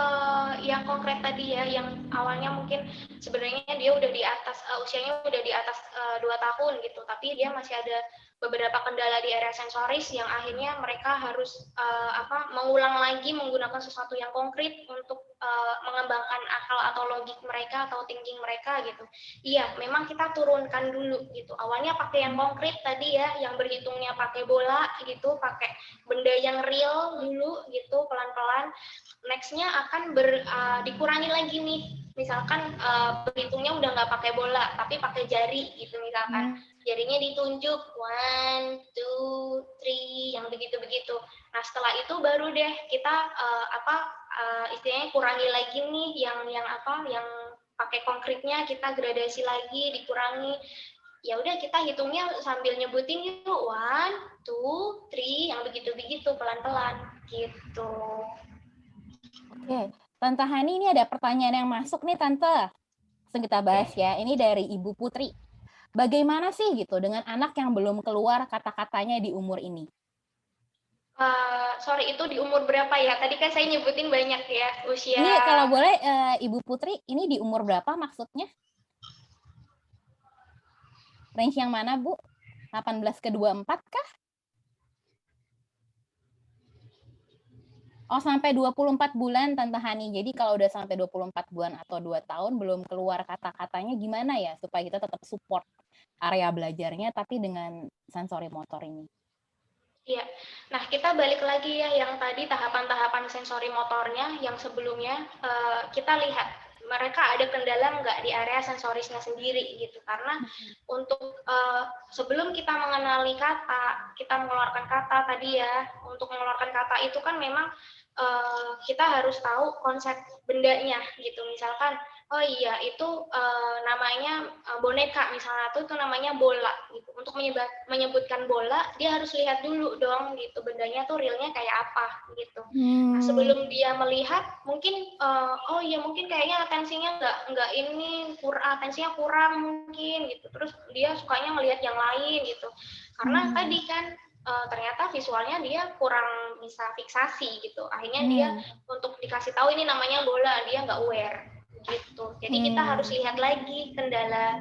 yang konkret tadi ya, yang awalnya mungkin sebenarnya dia udah di atas usianya udah di atas 2 tahun gitu, tapi dia masih ada beberapa kendala di area sensoris yang akhirnya mereka harus apa mengulang lagi menggunakan sesuatu yang konkret untuk mengembangkan akal atau logik mereka atau thinking mereka gitu. Iya, memang kita turunkan dulu gitu. Awalnya pakai yang konkret tadi ya, yang berhitungnya pakai bola gitu, pakai benda yang real dulu gitu pelan-pelan. Nextnya akan dikurangi lagi nih. Misalkan berhitungnya udah nggak pakai bola, tapi pakai jari gitu misalkan. Jarinya ditunjuk 1, 2, 3 yang begitu-begitu. Nah setelah itu baru deh kita istilahnya kurangi lagi nih yang apa yang pakai konkretnya kita gradasi lagi dikurangi ya udah kita hitungnya sambil nyebutin yuk 1, 2, 3 yang begitu-begitu pelan-pelan gitu. Oke, Tante Hani ini ada pertanyaan yang masuk nih Tante. Langsung kita bahas ya. Ini dari Ibu Putri. Bagaimana sih gitu dengan anak yang belum keluar kata-katanya di umur ini? Sorry itu di umur berapa ya? Tadi kan saya nyebutin banyak ya usia. Ini kalau boleh Ibu Putri, ini di umur berapa maksudnya? Range yang mana Bu? 18 ke 24 kah? Oh, sampai 24 bulan Tante Hani. Jadi kalau udah sampai 24 bulan atau 2 tahun belum keluar kata-katanya gimana ya supaya kita tetap support area belajarnya tapi dengan sensori motor ini? Iya. Nah, kita balik lagi ya yang tadi tahapan-tahapan sensori motornya yang sebelumnya kita lihat mereka ada kendala nggak di area sensorisnya sendiri gitu. Karena untuk sebelum kita mengenali kata, kita mengeluarkan kata tadi ya, untuk mengeluarkan kata itu kan memang kita harus tahu konsep bendanya gitu. Misalkan oh iya itu namanya boneka misalnya, itu namanya bola gitu. Untuk menyebutkan bola dia harus lihat dulu dong gitu, bendanya tuh realnya kayak apa gitu. Nah sebelum dia melihat mungkin oh iya mungkin kayaknya atensinya nggak ini, atensinya kurang mungkin gitu, terus dia sukanya melihat yang lain gitu, karena tadi kan ternyata visualnya dia kurang bisa fiksasi gitu. Akhirnya dia untuk dikasih tahu ini namanya bola, dia nggak aware gitu. Jadi kita harus lihat lagi kendala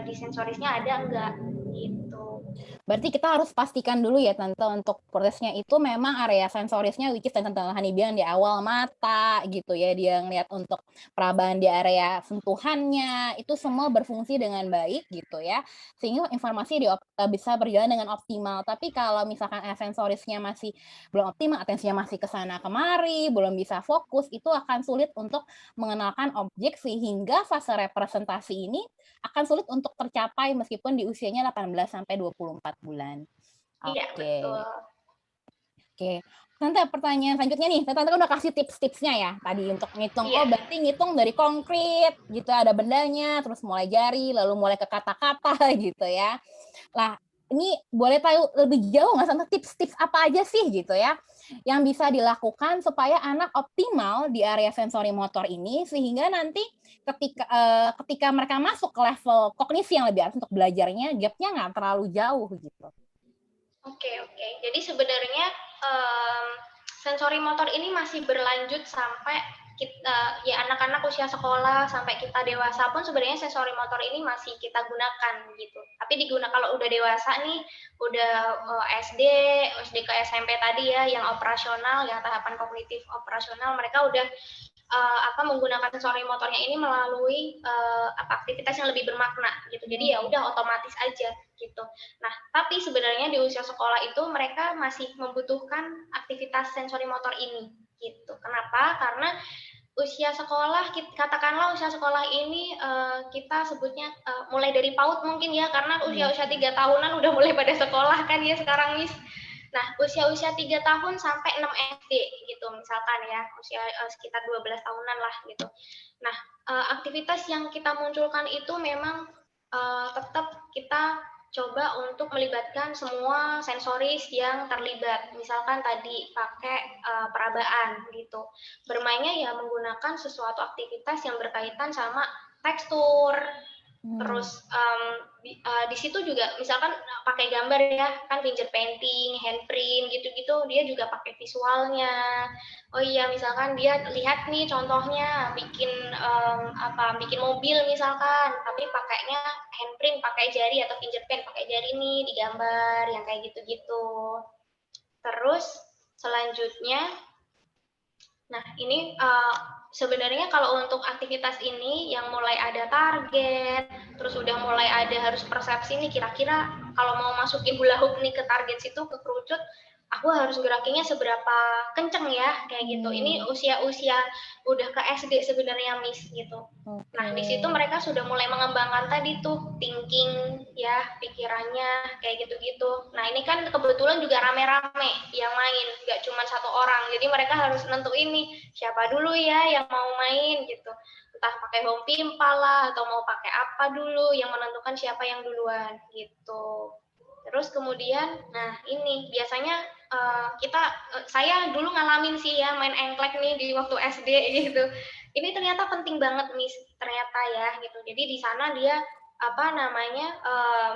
di sensorisnya ada enggak gitu. Berarti kita harus pastikan dulu ya Tante, untuk prosesnya itu memang area sensorisnya, which is Tante Hani bilang di awal, mata gitu ya, dia ngelihat untuk perabahan di area sentuhannya, itu semua berfungsi dengan baik gitu ya, sehingga informasi bisa berjalan dengan optimal. Tapi kalau misalkan sensorisnya masih belum optimal, atensinya masih ke sana kemari, belum bisa fokus, itu akan sulit untuk mengenalkan objek, sehingga fase representasi ini akan sulit untuk tercapai meskipun di usianya 18 sampai 24 bulan. Iya, betul. Oke. Tante, pertanyaan selanjutnya nih, Tante kan udah kasih tips-tipsnya ya tadi untuk ngitung. Oh, berarti ngitung dari konkret gitu, ada bendanya, terus mulai jari, lalu mulai ke kata-kata gitu ya. Lah, ini boleh tahu lebih jauh nggak Tante, tips-tips apa aja sih gitu ya yang bisa dilakukan supaya anak optimal di area sensori motor ini, sehingga nanti ketika mereka masuk ke level kognisi yang lebih atas untuk belajarnya, gap-nya nggak terlalu jauh gitu. Oke. Jadi sebenarnya sensori motor ini masih berlanjut sampai kita, ya anak-anak usia sekolah sampai kita dewasa pun sebenarnya sensori motor ini masih kita gunakan gitu. Tapi digunakan kalau udah dewasa nih, udah SD ke SMP tadi ya, yang operasional, yang tahapan kognitif operasional, mereka udah menggunakan sensori motornya ini melalui aktivitas yang lebih bermakna gitu. Jadi ya udah otomatis aja gitu. Nah, tapi sebenarnya di usia sekolah itu mereka masih membutuhkan aktivitas sensori motor ini gitu. Kenapa? Karena usia sekolah, katakanlah usia sekolah ini kita sebutnya mulai dari PAUD mungkin ya, karena usia-usia 3 tahunan udah mulai pada sekolah kan ya sekarang, Miss. Nah, usia-usia 3 tahun sampai 6 SD gitu misalkan ya, usia sekitar 12 tahunan lah gitu. Nah, aktivitas yang kita munculkan itu memang tetap kita coba untuk melibatkan semua sensoris yang terlibat. Misalkan tadi pakai perabaan gitu. Bermainnya ya menggunakan sesuatu aktivitas yang berkaitan sama tekstur, terus di situ juga misalkan pakai gambar ya, kan finger painting, handprint gitu-gitu, dia juga pakai visualnya. Oh iya, misalkan dia lihat nih contohnya bikin bikin mobil misalkan, tapi pakainya handprint, pakai jari atau finger paint, pakai jari nih digambar yang kayak gitu-gitu. Terus selanjutnya, nah ini sebenarnya kalau untuk aktivitas ini yang mulai ada target, terus udah mulai ada harus persepsi nih, kira-kira kalau mau masukin hula hoop nih ke target situ, ke kerucut, aku harus gerakinnya seberapa kenceng ya, kayak gitu. Ini usia-usia udah ke SD sebenarnya, Miss, gitu. Nah, di situ mereka sudah mulai mengembangkan tadi tuh thinking ya, pikirannya kayak gitu-gitu. Nah, ini kan kebetulan juga rame-rame yang main, nggak cuma satu orang. Jadi mereka harus nentuin nih siapa dulu ya yang mau main gitu. Entah pakai home pimpa lah atau mau pakai apa dulu, yang menentukan siapa yang duluan gitu. Terus kemudian, nah ini biasanya saya dulu ngalamin sih ya main engklek nih di waktu SD gitu. Ini ternyata penting banget, Miss, ternyata ya gitu. Jadi di sana dia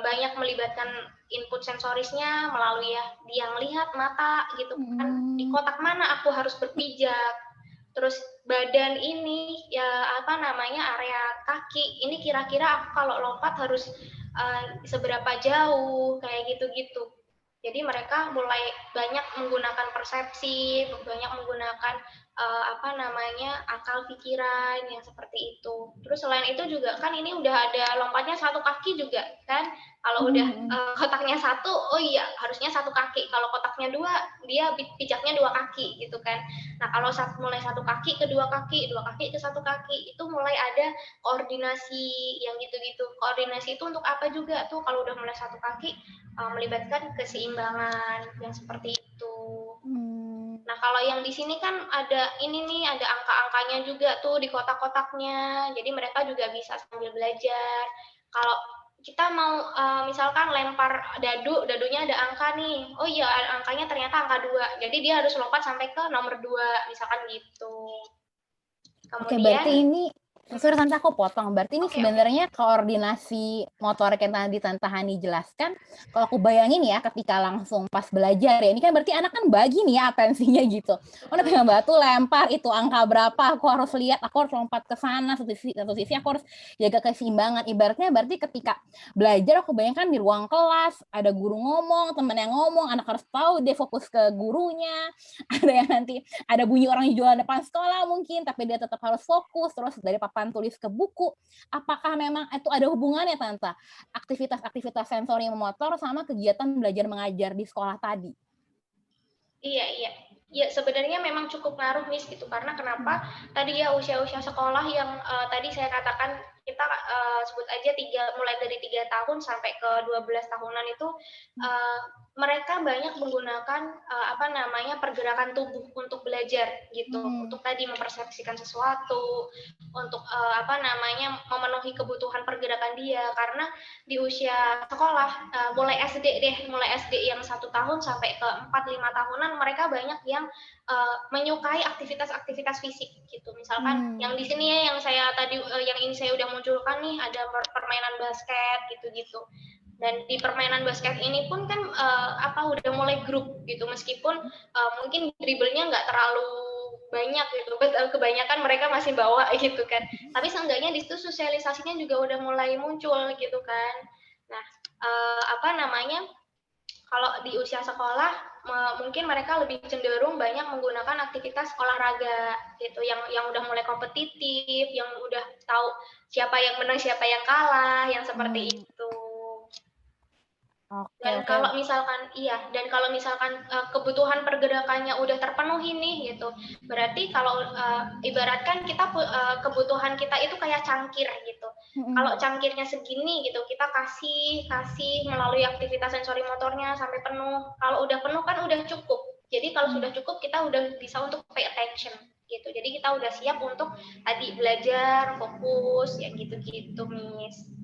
banyak melibatkan input sensorisnya melalui ya dia ngelihat mata gitu kan, di kotak mana aku harus berpijak. Terus badan ini ya area kaki ini kira-kira aku kalau lompat harus seberapa jauh kayak gitu-gitu. Jadi mereka mulai banyak menggunakan persepsi, banyak menggunakan apa namanya, akal pikiran yang seperti itu. Terus selain itu juga kan ini udah ada lompatnya satu kaki juga kan. Kalau udah kotaknya satu, oh iya harusnya satu kaki. Kalau kotaknya dua, dia pijaknya dua kaki gitu kan. Nah kalau mulai satu kaki ke dua kaki ke satu kaki, itu mulai ada koordinasi yang gitu-gitu. Koordinasi itu untuk apa juga tuh kalau udah mulai satu kaki, melibatkan keseimbangan yang seperti itu. Hmm. Nah, kalau yang di sini kan ada ini nih, ada angka-angkanya juga tuh di kotak-kotaknya. Jadi mereka juga bisa sambil belajar. Kalau kita mau misalkan lempar dadunya ada angka nih. Oh iya, angkanya ternyata angka 2. Jadi dia harus lompat sampai ke nomor 2, misalkan gitu. Oke, berarti Kemudian ini sorry Tante aku potong. Berarti ini oke. sebenarnya koordinasi motorik yang tadi Tante Hani jelaskan, kalau aku bayangin ya ketika langsung pas belajar ya, ini kan berarti anak kan bagi nih ya atensinya gitu. Oh, udah pegang batu lempar itu angka berapa, aku harus lihat, aku harus lompat ke sana, satu sisi aku harus jaga keseimbangan. Ibaratnya berarti ketika belajar aku bayangkan di ruang kelas, ada guru ngomong, temen yang ngomong, anak harus tahu dia fokus ke gurunya, ada yang nanti ada bunyi orang jualan depan sekolah mungkin, tapi dia tetap harus fokus, terus dari papan tulis ke buku. Apakah memang itu ada hubungannya, Tante? Aktivitas-aktivitas sensori motor sama kegiatan belajar mengajar di sekolah tadi? Iya, iya. Ya, sebenarnya memang cukup ngaruh, Miss, gitu. Karena kenapa? Tadi ya usia-usia sekolah yang tadi saya katakan kita sebut aja mulai dari 3 tahun sampai ke 12 tahunan itu uh, mereka banyak menggunakan apa namanya pergerakan tubuh untuk belajar gitu, untuk tadi mempersepsikan sesuatu, untuk apa namanya memenuhi kebutuhan pergerakan dia. Karena di usia sekolah mulai SD yang 1 tahun sampai ke 4-5 tahunan mereka banyak yang menyukai aktivitas-aktivitas fisik gitu. Misalkan yang di sini ya yang saya tadi yang ini saya udah munculkan nih ada permainan basket gitu-gitu. Dan di permainan basket ini pun kan apa udah mulai grup gitu meskipun mungkin dribblenya nggak terlalu banyak gitu, kebanyakan mereka masih bawa gitu kan. Tapi seenggaknya di situ sosialisasinya juga udah mulai muncul gitu kan. Nah, apa namanya? Kalau di usia sekolah mungkin mereka lebih cenderung banyak menggunakan aktivitas olahraga gitu yang udah mulai kompetitif, yang udah tahu siapa yang menang, siapa yang kalah, yang seperti itu. Oke, Dan oke. kalau misalkan kebutuhan pergerakannya udah terpenuhi nih gitu, berarti kalau ibaratkan kita kebutuhan kita itu kayak cangkir gitu. Kalau cangkirnya segini gitu, kita kasih melalui aktivitas sensori motornya sampai penuh. Kalau udah penuh kan udah cukup. Jadi kalau sudah cukup kita udah bisa untuk pay attention gitu. Jadi kita udah siap untuk tadi belajar, fokus, ya gitu-gitu, Miss.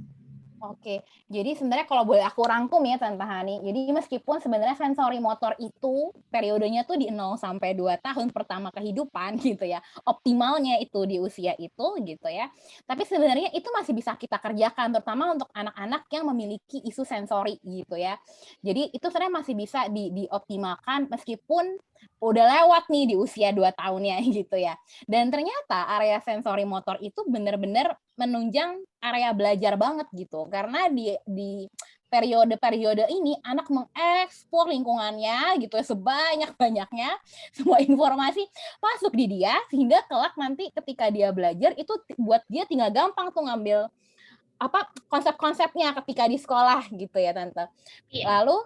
Oke, jadi sebenarnya kalau boleh aku rangkum ya Tante Hani, jadi meskipun sebenarnya sensori motor itu periodenya tuh di 0 sampai 2 tahun pertama kehidupan gitu ya, optimalnya itu di usia itu gitu ya, tapi sebenarnya itu masih bisa kita kerjakan, terutama untuk anak-anak yang memiliki isu sensori gitu ya. Jadi itu sebenarnya masih bisa dioptimalkan meskipun udah lewat nih di usia 2 tahunnya gitu ya. Dan ternyata area sensori motor itu benar-benar menunjang area belajar banget gitu. Karena di periode-periode ini anak mengeksplor lingkungannya gitu ya sebanyak-banyaknya, semua informasi masuk di dia sehingga kelak nanti ketika dia belajar itu buat dia tinggal gampang tuh ngambil apa konsep-konsepnya ketika di sekolah gitu ya Tante. Iya. Lalu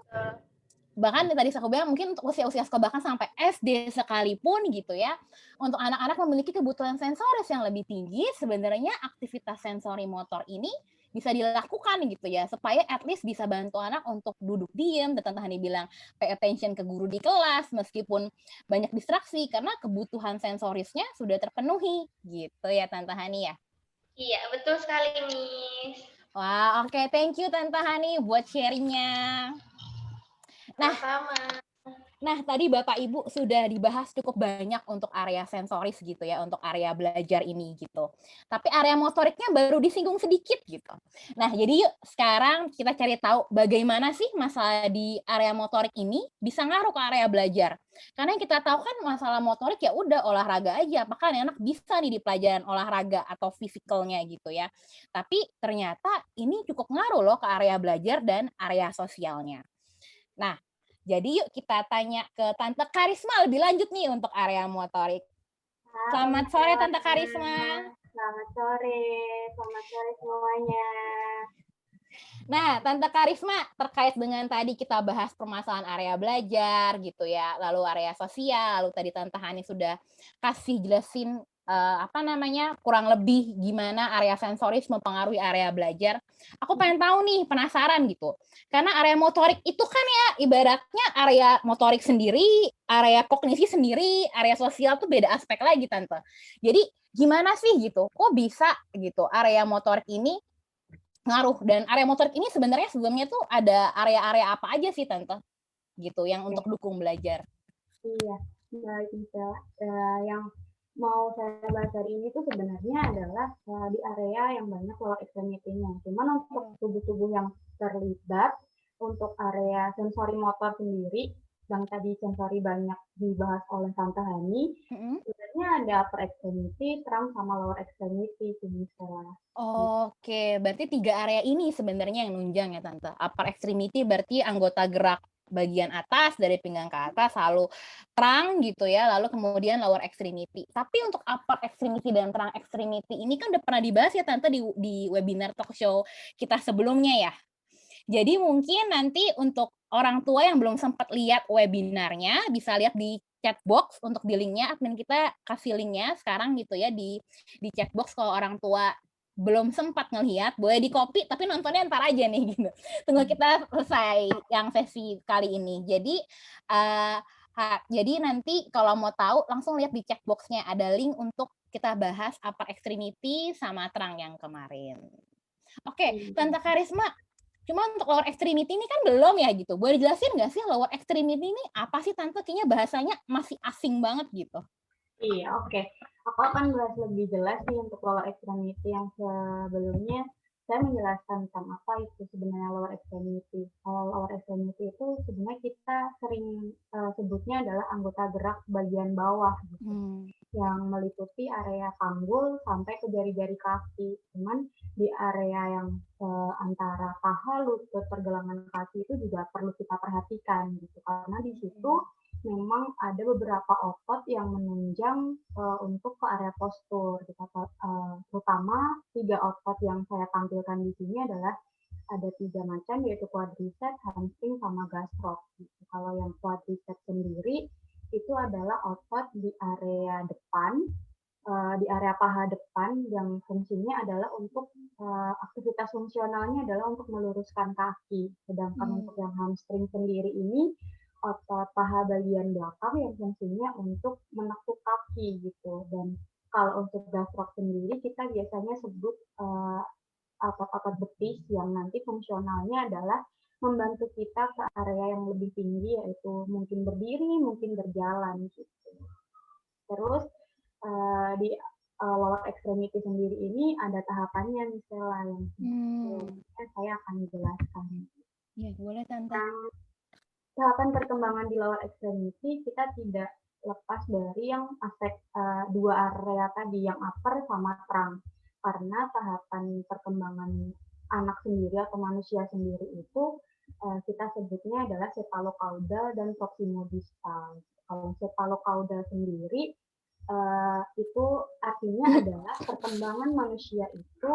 bahkan tadi aku bilang mungkin untuk usia-usia sekolah bahkan sampai SD sekalipun gitu ya, untuk anak-anak memiliki kebutuhan sensoris yang lebih tinggi, sebenarnya aktivitas sensori motor ini bisa dilakukan gitu ya, supaya at least bisa bantu anak untuk duduk diem, dan Tante Hani bilang pay attention ke guru di kelas, meskipun banyak distraksi, karena kebutuhan sensorisnya sudah terpenuhi gitu ya Tante Hani ya. Iya, betul sekali, Miss. Wah, oke, thank you Tante Hani buat sharingnya. Nah, Sama-sama. Nah, tadi Bapak Ibu sudah dibahas cukup banyak untuk area sensoris gitu ya, untuk area belajar ini gitu. Tapi area motoriknya baru disinggung sedikit gitu. Nah, jadi yuk sekarang kita cari tahu bagaimana sih masalah di area motorik ini bisa ngaruh ke area belajar. Karena yang kita tahu kan masalah motorik ya udah olahraga aja, apakah anak bisa nih di pelajaran olahraga atau fisikalnya gitu ya. Tapi ternyata ini cukup ngaruh loh ke area belajar dan area sosialnya. Nah, jadi yuk kita tanya ke Tante Karisma lebih lanjut nih untuk area motorik. Halo Selamat sore Nela, Tante Karisma. selamat sore semuanya. Nah, Tante Karisma, terkait dengan tadi kita bahas permasalahan area belajar gitu ya, lalu area sosial, lalu tadi Tante Hani sudah kasih jelasin kurang lebih gimana area sensoris mempengaruhi area belajar. Aku pengen tahu nih, penasaran gitu. Karena area motorik itu kan ya ibaratnya area motorik sendiri, area kognisi sendiri, area sosial tuh beda aspek lagi Tante. Jadi gimana sih gitu? Kok bisa gitu area motorik ini ngaruh, dan area motorik ini sebenarnya sebelumnya tuh ada area-area apa aja sih Tante? Gitu, yang untuk dukung belajar. Iya, baik Nisa. Yang mau saya bahas hari ini tuh sebenarnya adalah di area yang banyak lower extremity-nya. Cuman untuk tubuh-tubuh yang terlibat, untuk area sensori motor sendiri, yang tadi sensori banyak dibahas oleh Tante Hani, sebenarnya ada upper extremity, trunk, sama lower extremity, misalnya. Oke, berarti 3 area ini sebenarnya yang nunjang ya Tante. Upper extremity berarti anggota gerak bagian atas dari pinggang ke atas, lalu trunk gitu ya, lalu kemudian lower extremity. Tapi untuk upper extremity dan trunk extremity ini kan udah pernah dibahas ya Tante di webinar talk show kita sebelumnya ya. Jadi mungkin nanti untuk orang tua yang belum sempat lihat webinarnya, bisa lihat di chat box untuk di linknya, admin kita kasih linknya sekarang gitu ya di chat box kalau orang tua belum sempat ngelihat, boleh di copy tapi nontonnya ntar aja nih gitu. Tunggu kita selesai yang sesi kali ini. Jadi nanti kalau mau tahu langsung lihat di chat box-nya ada link untuk kita bahas upper extremity sama terang yang kemarin. Oke, Tante Karisma, cuma untuk lower extremity ini kan belum ya gitu. Boleh jelasin nggak sih lower extremity ini apa sih Tante? Kayaknya bahasanya masih asing banget gitu. Iya, oke. Aku akan bahas lebih jelas nih untuk lower extremity yang sebelumnya. Saya menjelaskan tentang apa itu sebenarnya lower extremity. Kalau lower extremity itu sebenarnya kita sering sebutnya adalah anggota gerak bagian bawah gitu, yang meliputi area panggul sampai ke jari-jari kaki. Cuman di area yang antara paha, lutut, pergelangan kaki itu juga perlu kita perhatikan gitu, karena di situ memang ada beberapa otot yang menunjang untuk ke area postur. Terutama 3 otot yang saya tampilkan di sini adalah ada 3 macam, yaitu quadriceps, hamstring, sama gastroc. Gitu. Kalau yang quadriceps sendiri itu adalah otot di area depan, di area paha depan, yang fungsinya adalah untuk aktivitas fungsionalnya adalah untuk meluruskan kaki. Sedangkan untuk yang hamstring sendiri ini otot paha bagian belakang yang fungsinya untuk menekuk kaki gitu. Dan kalau untuk gastroc sendiri kita biasanya sebut otot-otot betis yang nanti fungsionalnya adalah membantu kita ke area yang lebih tinggi, yaitu mungkin berdiri, mungkin berjalan gitu. Terus di lower extremity sendiri ini ada tahapannya misalnya yang saya akan jelaskan. Ya, boleh Tante. Tahapan perkembangan di lower extremity kita tidak lepas dari yang aspek 2 area tadi, yang upper sama trunk. Karena tahapan perkembangan anak sendiri atau manusia sendiri itu kita sebutnya adalah cephalocaudal dan proximodistal. Kalau cephalocaudal sendiri itu artinya adalah perkembangan manusia itu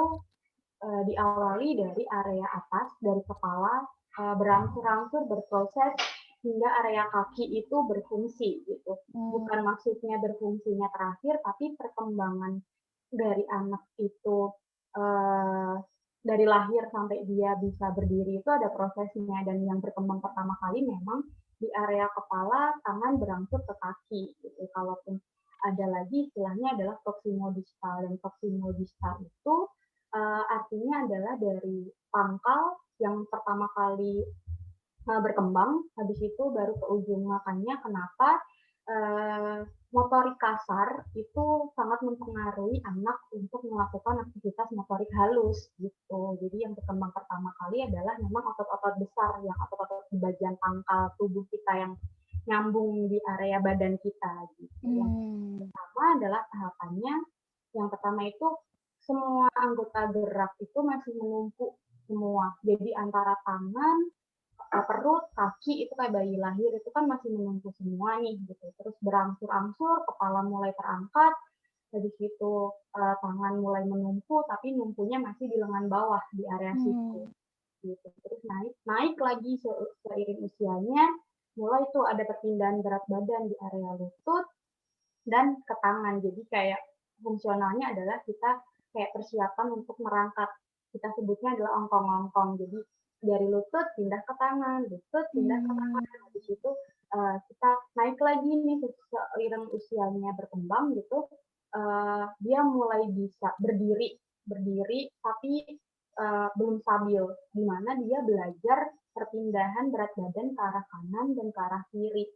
diawali dari area atas, dari kepala, berangsur-angsur berproses hingga area kaki itu berfungsi gitu. Bukan maksudnya berfungsinya terakhir, tapi perkembangan dari anak itu dari lahir sampai dia bisa berdiri itu ada prosesnya, dan yang berkembang pertama kali memang di area kepala, tangan berangsur ke kaki gitu. Kalaupun ada lagi istilahnya adalah proximodistal, dan proximodistal itu artinya adalah dari pangkal yang pertama kali berkembang, habis itu baru ke ujung. Makanya kenapa motorik kasar itu sangat mempengaruhi anak untuk melakukan aktivitas motorik halus gitu. Jadi yang berkembang pertama kali adalah memang otot-otot besar, yang otot-otot di bagian pangkal tubuh kita yang nyambung di area badan kita gitu. Yang pertama adalah tahapannya, yang pertama itu semua anggota gerak itu masih menumpuk semua. Jadi antara tangan, perut, kaki itu kayak bayi lahir itu kan masih menumpuk semua nih gitu. Terus berangsur-angsur kepala mulai terangkat, habis itu tangan mulai menumpu, tapi numpunya masih di lengan bawah di area siku. Gitu. Terus naik lagi seiring usianya, mulai tuh ada perpindahan berat badan di area lutut dan ke tangan. Jadi kayak fungsionalnya adalah kita kayak persiapan untuk merangkak. Kita sebutnya adalah ongkong-ongkong. Jadi dari lutut pindah ke tangan, lutut pindah ke tangan. Habis itu kita naik lagi nih seiring usianya berkembang gitu. Dia mulai bisa berdiri tapi belum stabil, di mana dia belajar perpindahan berat badan ke arah kanan dan ke arah kiri.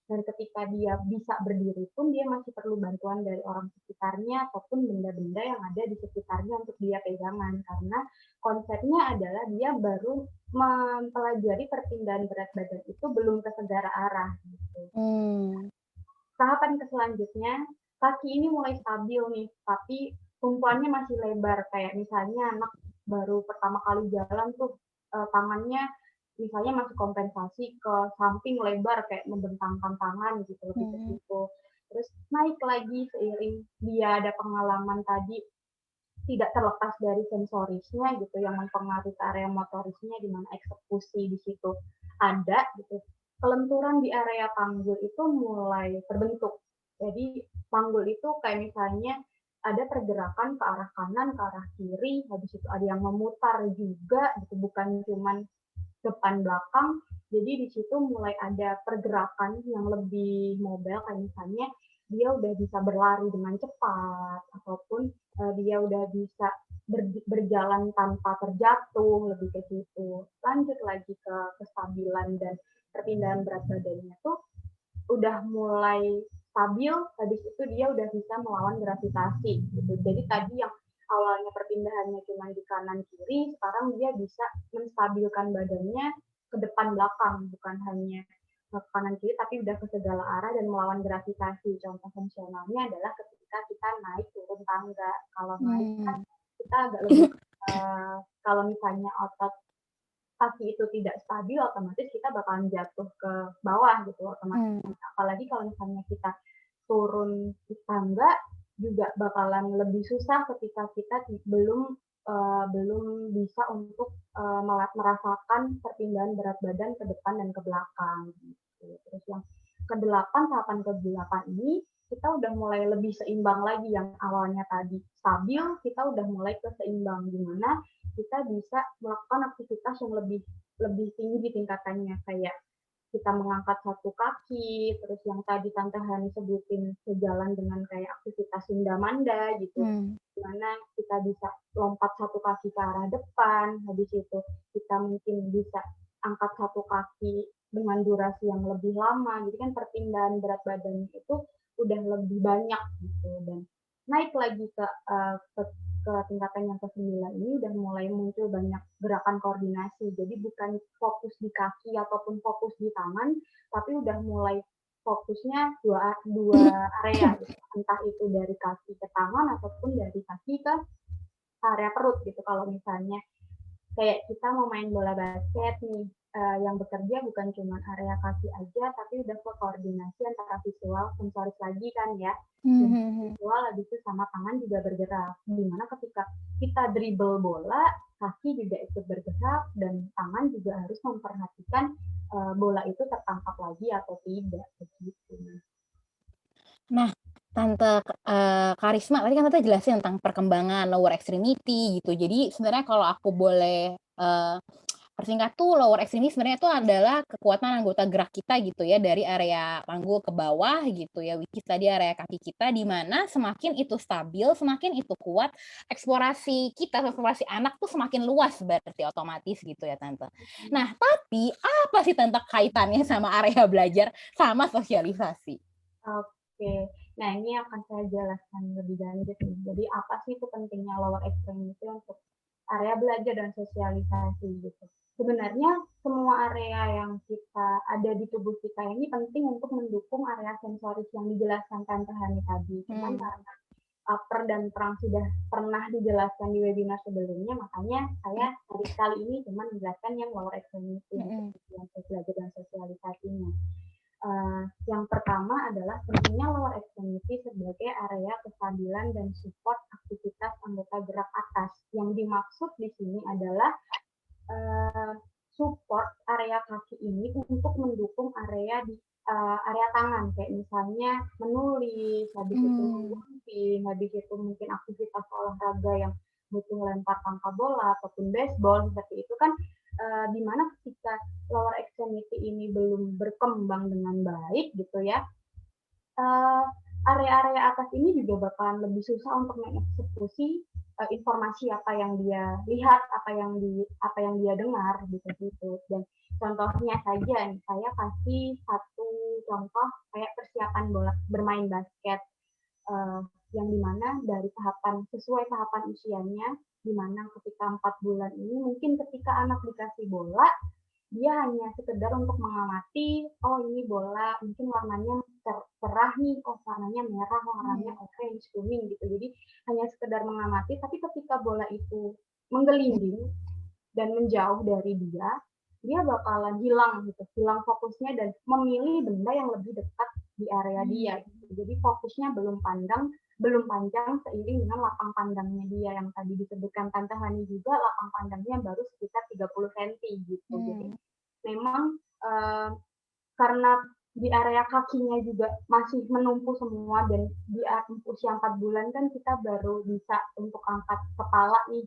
Dan ketika dia bisa berdiri pun dia masih perlu bantuan dari orang sekitarnya ataupun benda-benda yang ada di sekitarnya untuk dia pegangan. Karena konsepnya adalah dia baru mempelajari perpindahan berat badan itu belum ke segala arah. Gitu. Tahapan ke selanjutnya, kaki ini mulai stabil nih, tapi tumpuannya masih lebar. Kayak misalnya anak baru pertama kali jalan tuh tangannya misalnya masih kompensasi ke samping lebar kayak membentangkan tangan gitu lebih ke situ. Terus naik lagi seiring dia ada pengalaman tadi tidak terlepas dari sensorisnya gitu yang mempengaruhi area motorisnya di mana eksekusi di situ ada gitu. Kelenturan di area panggul itu mulai terbentuk. Jadi panggul itu kayak misalnya ada pergerakan ke arah kanan, ke arah kiri, habis itu ada yang memutar juga gitu, bukan cuman depan belakang. Jadi di situ mulai ada pergerakan yang lebih mobile kayak misalnya dia udah bisa berlari dengan cepat ataupun dia udah bisa berjalan tanpa terjatuh lebih ke situ. Lanjut lagi ke kestabilan dan perpindahan berat badannya tuh udah mulai stabil, habis itu dia udah bisa melawan gravitasi gitu. Jadi tadi yang awalnya perpindahannya cuma di kanan kiri, sekarang dia bisa menstabilkan badannya ke depan belakang, bukan hanya ke kanan kiri tapi udah ke segala arah dan melawan gravitasi. Contoh fungsionalnya adalah ketika kita naik turun tangga. Kalau naik kan kita agak lebih kalau misalnya otot kaki itu tidak stabil, otomatis kita bakalan jatuh ke bawah gitu otomatis. Apalagi kalau misalnya kita turun di tangga juga bakalan lebih susah ketika kita belum bisa untuk merasakan perpindahan berat badan ke depan dan ke belakang. Gitu. Terus yang tahapan ke-8 ini kita udah mulai lebih seimbang lagi. Yang awalnya tadi stabil, kita udah mulai ke seimbang, dimana kita bisa melakukan aktivitas yang lebih tinggi tingkatannya, kayak kita mengangkat satu kaki, terus yang tadi Tante Hani sebutin sejalan dengan kayak aktivitas Sunda Manda gitu, dimana kita bisa lompat satu kaki ke arah depan, habis itu kita mungkin bisa angkat satu kaki dengan durasi yang lebih lama, jadi kan perpindahan berat badan itu udah lebih banyak gitu. Dan naik lagi ke tingkatan yang ke-9 ini udah mulai muncul banyak gerakan koordinasi. Jadi bukan fokus di kaki ataupun fokus di tangan, tapi udah mulai fokusnya dua area gitu. Entah itu dari kaki ke tangan ataupun dari kaki ke area perut gitu. Kalau misalnya kayak kita mau main bola basket nih, yang bekerja bukan cuma area kaki aja, tapi udah ke koordinasi antara visual, sensoris lagi kan ya. Visual habis itu sama tangan juga bergerak. Dimana ketika kita dribble bola, kaki juga ikut bergerak dan tangan juga harus memperhatikan bola itu tertangkap lagi atau tidak begitu. Nah, Tante Karisma, tadi kan Tante jelasin tentang perkembangan lower extremity gitu. Jadi sebenarnya kalau aku boleh persingkat tuh lower extremity sebenarnya itu adalah kekuatan anggota gerak kita gitu ya dari area panggul ke bawah gitu ya, which is tadi area kaki kita, di mana semakin itu stabil, semakin itu kuat, eksplorasi anak tuh semakin luas berarti otomatis gitu ya Tante. Nah, tapi apa sih Tante kaitannya sama area belajar sama sosialisasi? Oke, nah ini akan saya jelaskan lebih lanjut nih. Jadi apa sih itu pentingnya lower extremity untuk area belajar dan sosialisasi gitu. Sebenarnya semua area yang kita ada di tubuh kita ini penting untuk mendukung area sensoris yang dijelaskan Tante Hani tadi. Cuman karena upper dan perang sudah pernah dijelaskan di webinar sebelumnya, makanya saya kali ini cuma menjelaskan yang lower extremity yang belajar dan sosialisasinya. Yang pertama adalah pentingnya lower extremity sebagai area kestabilan dan support aktivitas anggota gerak atas. Yang dimaksud di sini adalah support area kaki ini untuk mendukung area di area tangan, kayak misalnya menulis, habis itu menggunting, habis itu mungkin aktivitas olahraga yang butuh lempar tangkap bola ataupun baseball seperti itu kan, di mana ketika lower extremity ini belum berkembang dengan baik gitu ya, area-area atas ini juga bakalan lebih susah untuk mengeksekusi informasi apa yang dia lihat, apa yang dia dengar gitu. Dan contohnya saja nih, saya kasih satu contoh kayak persiapan bola bermain basket, yang dimana dari sesuai tahapan usianya, dimana ketika 4 bulan ini mungkin ketika anak dikasih bola, dia hanya sekedar untuk mengamati, oh ini bola mungkin warnanya cerah nih, oh warnanya merah, warnanya orange, kuning gitu. Jadi hanya sekedar mengamati, tapi ketika bola itu menggelinding dan menjauh dari dia bakalan hilang gitu, hilang fokusnya dan memilih benda yang lebih dekat di area dia. Gitu. Jadi fokusnya belum panjang seiring dengan lapang pandangnya dia yang tadi disebutkan Tante Hani juga, lapang pandangnya baru sekitar 30 cm gitu. Jadi memang karena di area kakinya juga masih menumpu semua dan di usia 4 bulan kan kita baru bisa untuk angkat kepala nih,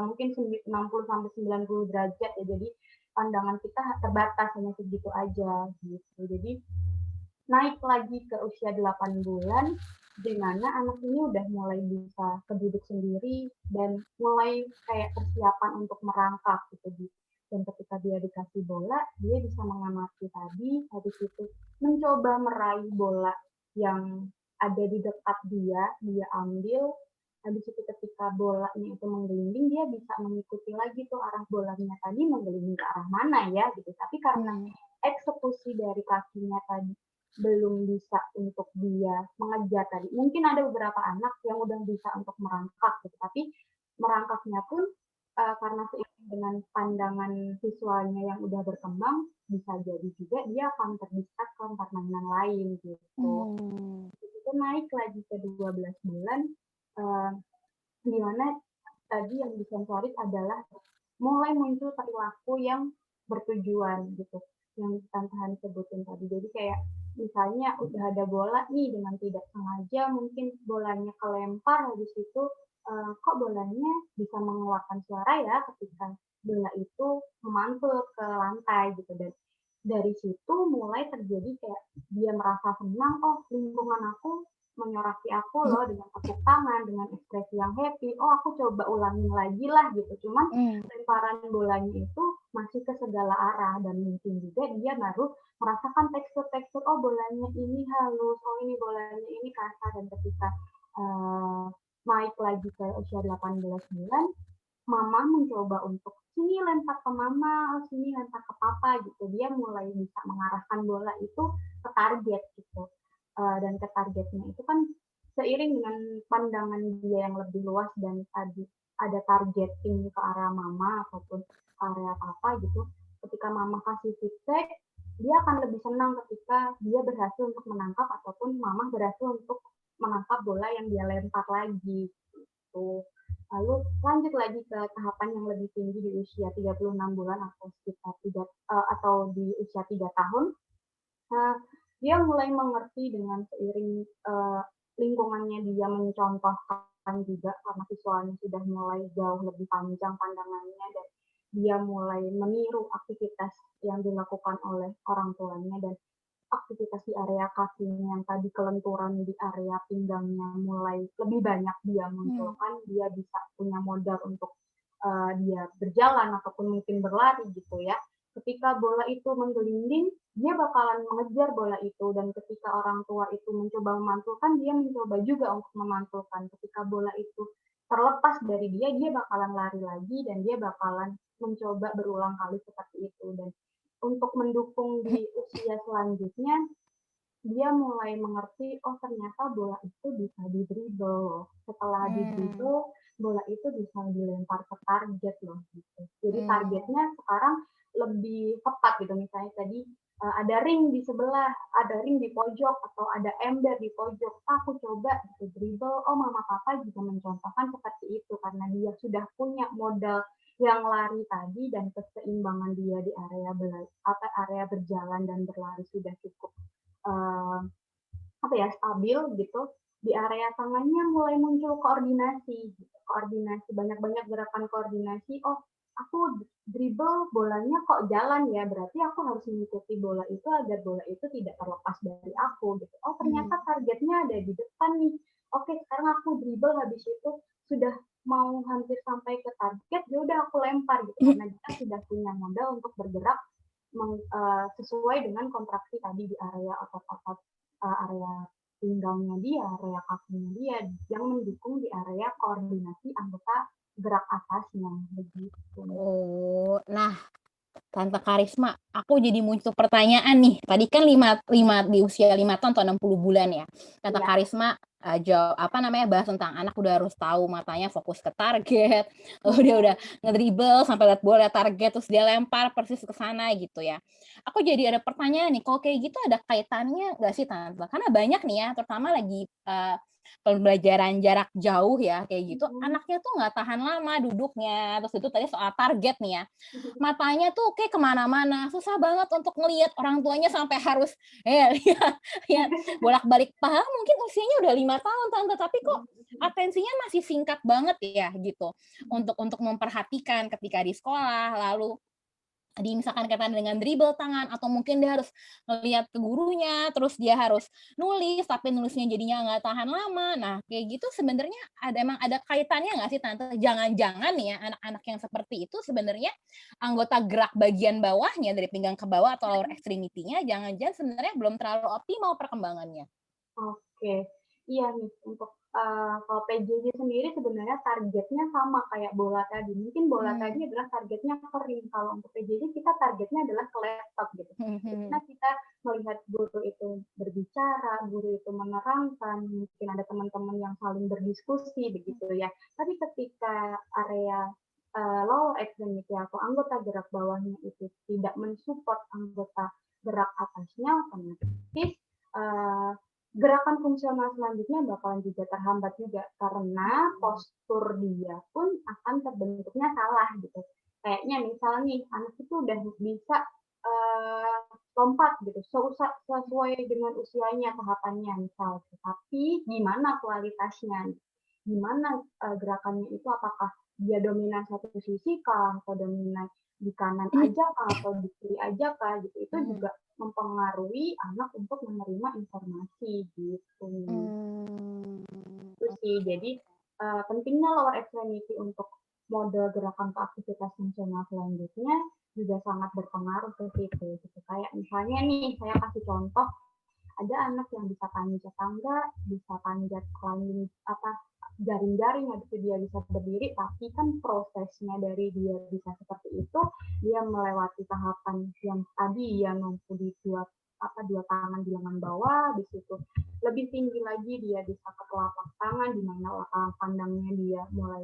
mungkin 60 sampai 90 derajat ya, jadi pandangan kita terbatas hanya segitu aja gitu. Jadi naik lagi ke usia 8 bulan, di mana anak ini udah mulai bisa duduk sendiri dan mulai kayak persiapan untuk merangkak gitu. Dan ketika dia dikasih bola, dia bisa mengamati tadi, habis itu mencoba meraih bola yang ada di dekat dia ambil, habis itu ketika bolanya itu menggelinding, dia bisa mengikuti lagi tuh arah bolanya tadi menggelinding ke arah mana ya gitu. Tapi karena eksekusi dari kakinya tadi belum bisa untuk dia mengejar tadi. Mungkin ada beberapa anak yang udah bisa untuk merangkak gitu, tapi merangkaknya pun karena seiring dengan pandangan visualnya yang udah berkembang, bisa jadi juga dia akan terdistract ke permainan lain gitu. Itu naik lagi ke 12 bulan, di mana tadi yang disensoris adalah mulai muncul perilaku yang bertujuan gitu, yang Tante Han sebutin tadi. Jadi kayak misalnya udah ada bola nih, dengan tidak sengaja mungkin bolanya kelempar, habis itu kok bolanya bisa mengeluarkan suara ya ketika bola itu memantul ke lantai gitu. Dan dari situ mulai terjadi kayak dia merasa senang, oh lingkungan aku menyoraki aku loh dengan tepuk tangan, dengan ekspresi yang happy, oh aku coba ulangin lagi lah gitu. Cuman lemparan bolanya itu masih ke segala arah dan mungkin juga dia baru merasakan tekstur-tekstur, oh bolanya ini halus, oh ini bolanya ini kasar. Dan ketika naik lagi ke usia 18 bulan, mama mencoba untuk sini lempar ke mama, oh sini lempar ke papa gitu. Dia mulai bisa mengarahkan bola itu ke target gitu. Dan ke targetnya itu kan seiring dengan pandangan dia yang lebih luas dan tadi ada targeting ke arah mama ataupun area papa gitu. Ketika mama kasih feedback, dia akan lebih senang ketika dia berhasil untuk menangkap ataupun mama berhasil untuk menangkap bola yang dia lempar lagi gitu. Lalu lanjut lagi ke tahapan yang lebih tinggi di usia 36 bulan atau sekitar atau di usia 3 tahun. Dia mulai mengerti dengan seiring lingkungannya dia mencontohkan juga, karena visualnya sudah mulai jauh lebih panjang pandangannya dan dia mulai meniru aktivitas yang dilakukan oleh orang tuanya, dan aktivitas di area kakinya yang tadi kelenturan di area pinggangnya mulai lebih banyak dia munculkan. Dia bisa punya modal untuk dia berjalan ataupun mungkin berlari gitu ya. Ketika bola itu menggelinding, dia bakalan mengejar bola itu, dan ketika orang tua itu mencoba memantulkan, dia mencoba juga untuk memantulkan. Ketika bola itu terlepas dari dia bakalan lari lagi dan dia bakalan mencoba berulang kali seperti itu. Dan untuk mendukung di usia selanjutnya, dia mulai mengerti, oh ternyata bola itu bisa di-dribble. Setelah di-dribble, bola itu bisa dilempar ke target loh gitu. Jadi targetnya sekarang lebih tepat gitu. Misalnya tadi ada ring di sebelah, ada ring di pojok, atau ada ember di pojok. Aku coba gitu dribble. Oh, mama papa juga mencontohkan seperti itu karena dia sudah punya modal yang lari tadi dan keseimbangan dia di area berjalan dan berlari sudah cukup stabil gitu. Di area tangannya mulai muncul koordinasi, banyak-banyak gerakan koordinasi. Oh, aku dribble bolanya kok jalan ya, berarti aku harus mengikuti bola itu agar bola itu tidak terlepas dari aku gitu. Oh, ternyata targetnya ada di depan nih. Oke, sekarang aku dribble, habis itu sudah mau hampir sampai ke target, ya udah aku lempar gitu, karena kita sudah punya modal untuk bergerak sesuai dengan kontraksi tadi di area otot-otot, area pinggangnya dia, area kakinya dia, yang mendukung di area koordinasi anggota gerak atasnya begitu. Oh, nah Tante Karisma, aku jadi muncul pertanyaan nih. Tadi kan 5 di usia 5 tahun atau 60 bulan ya. Tante Iya. Karisma, bahas tentang anak udah harus tahu matanya fokus ke target, dia udah ngedribble sampai lihat bola, lihat target, terus dia lempar persis ke sana gitu ya. Aku jadi ada pertanyaan nih, kalau kayak gitu ada kaitannya nggak sih Tante? Karena banyak nih ya, terutama lagi, pembelajaran jarak jauh ya, kayak gitu, anaknya tuh nggak tahan lama duduknya, terus itu tadi soal target nih ya. Matanya tuh kayak kemana-mana, susah banget untuk ngelihat orang tuanya sampai harus lihat lihat bolak-balik. Padahal mungkin usianya udah 5 tahun Tante, tapi kok atensinya masih singkat banget ya gitu, untuk memperhatikan ketika di sekolah, lalu misalkan kaitan dengan dribble tangan atau mungkin dia harus ngelihat ke gurunya, terus dia harus nulis, tapi nulisnya jadinya nggak tahan lama. Nah, kayak gitu sebenarnya emang ada kaitannya nggak sih Tante? Jangan-jangan nih ya, anak-anak yang seperti itu sebenarnya anggota gerak bagian bawahnya dari pinggang ke bawah atau lower extremity-nya jangan-jangan sebenarnya belum terlalu optimal perkembangannya. Oke, iya nih untuk kalau PJJ sendiri sebenarnya targetnya sama kayak bola tadi. Mungkin bola tadi adalah targetnya kering. Kalau untuk PJJ kita targetnya adalah ke laptop gitu. Karena kita melihat guru itu berbicara, guru itu menerangkan, mungkin ada teman-teman yang saling berdiskusi begitu ya. Tapi ketika area lower extremity atau anggota gerak bawahnya itu tidak mensupport anggota gerak atasnya, otomatis gerakan fungsional selanjutnya bakalan juga terhambat juga karena postur dia pun akan terbentuknya salah gitu. Kayaknya misal nih anak itu udah bisa lompat gitu sesuai dengan usianya tahapannya misal, tapi gimana kualitasnya, gimana gerakannya itu, apakah dia dominan satu sisi kah atau dominan di kanan aja kah atau di kiri aja kah gitu, itu juga mempengaruhi anak untuk menerima informasi gitu. Itu sih, jadi pentingnya lower extremity untuk model gerakan ke aktivitas fungsional selanjutnya juga sangat berpengaruh ke situ. Gitu. Kayak misalnya nih, saya kasih contoh, ada anak yang bisa panjat tangga, bisa panjat climbing jaring-jaring, habis itu dia bisa berdiri, tapi kan prosesnya dari dia bisa seperti itu, dia melewati tahapan yang tadi dia mampu di dua tangan di lengan bawah, habis itu lebih tinggi lagi dia bisa ke telapak tangan, di mana lapangan pandangnya dia mulai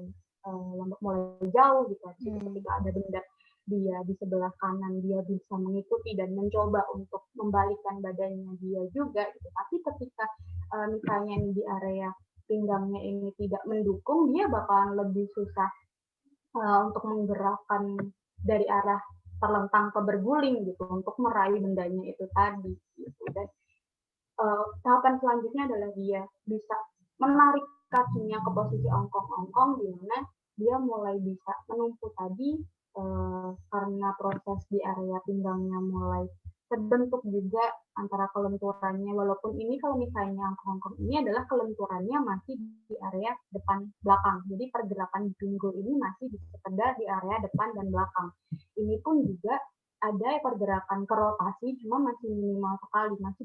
jauh gitu. Habis itu ketika ada benda dia di sebelah kanan, dia bisa mengikuti dan mencoba untuk membalikkan badannya dia juga gitu. Tapi ketika misalnya di area pinggangnya ini tidak mendukung, dia bakalan lebih susah untuk menggerakkan dari arah terlentang ke berguling gitu untuk meraih bendanya itu tadi gitu. Dan tahapan selanjutnya adalah dia bisa menarik kakinya ke posisi ongkong-ongkong, di mana dia mulai bisa menumpu tadi karena proses di area pinggangnya mulai terbentuk juga antara kelenturannya, walaupun ini kalau misalnya ongkong ini adalah kelenturannya masih di area depan belakang, jadi pergerakan di pinggul ini masih sekedar di area depan dan belakang. Ini pun juga ada pergerakan ke rotasi, cuma masih minimal sekali, masih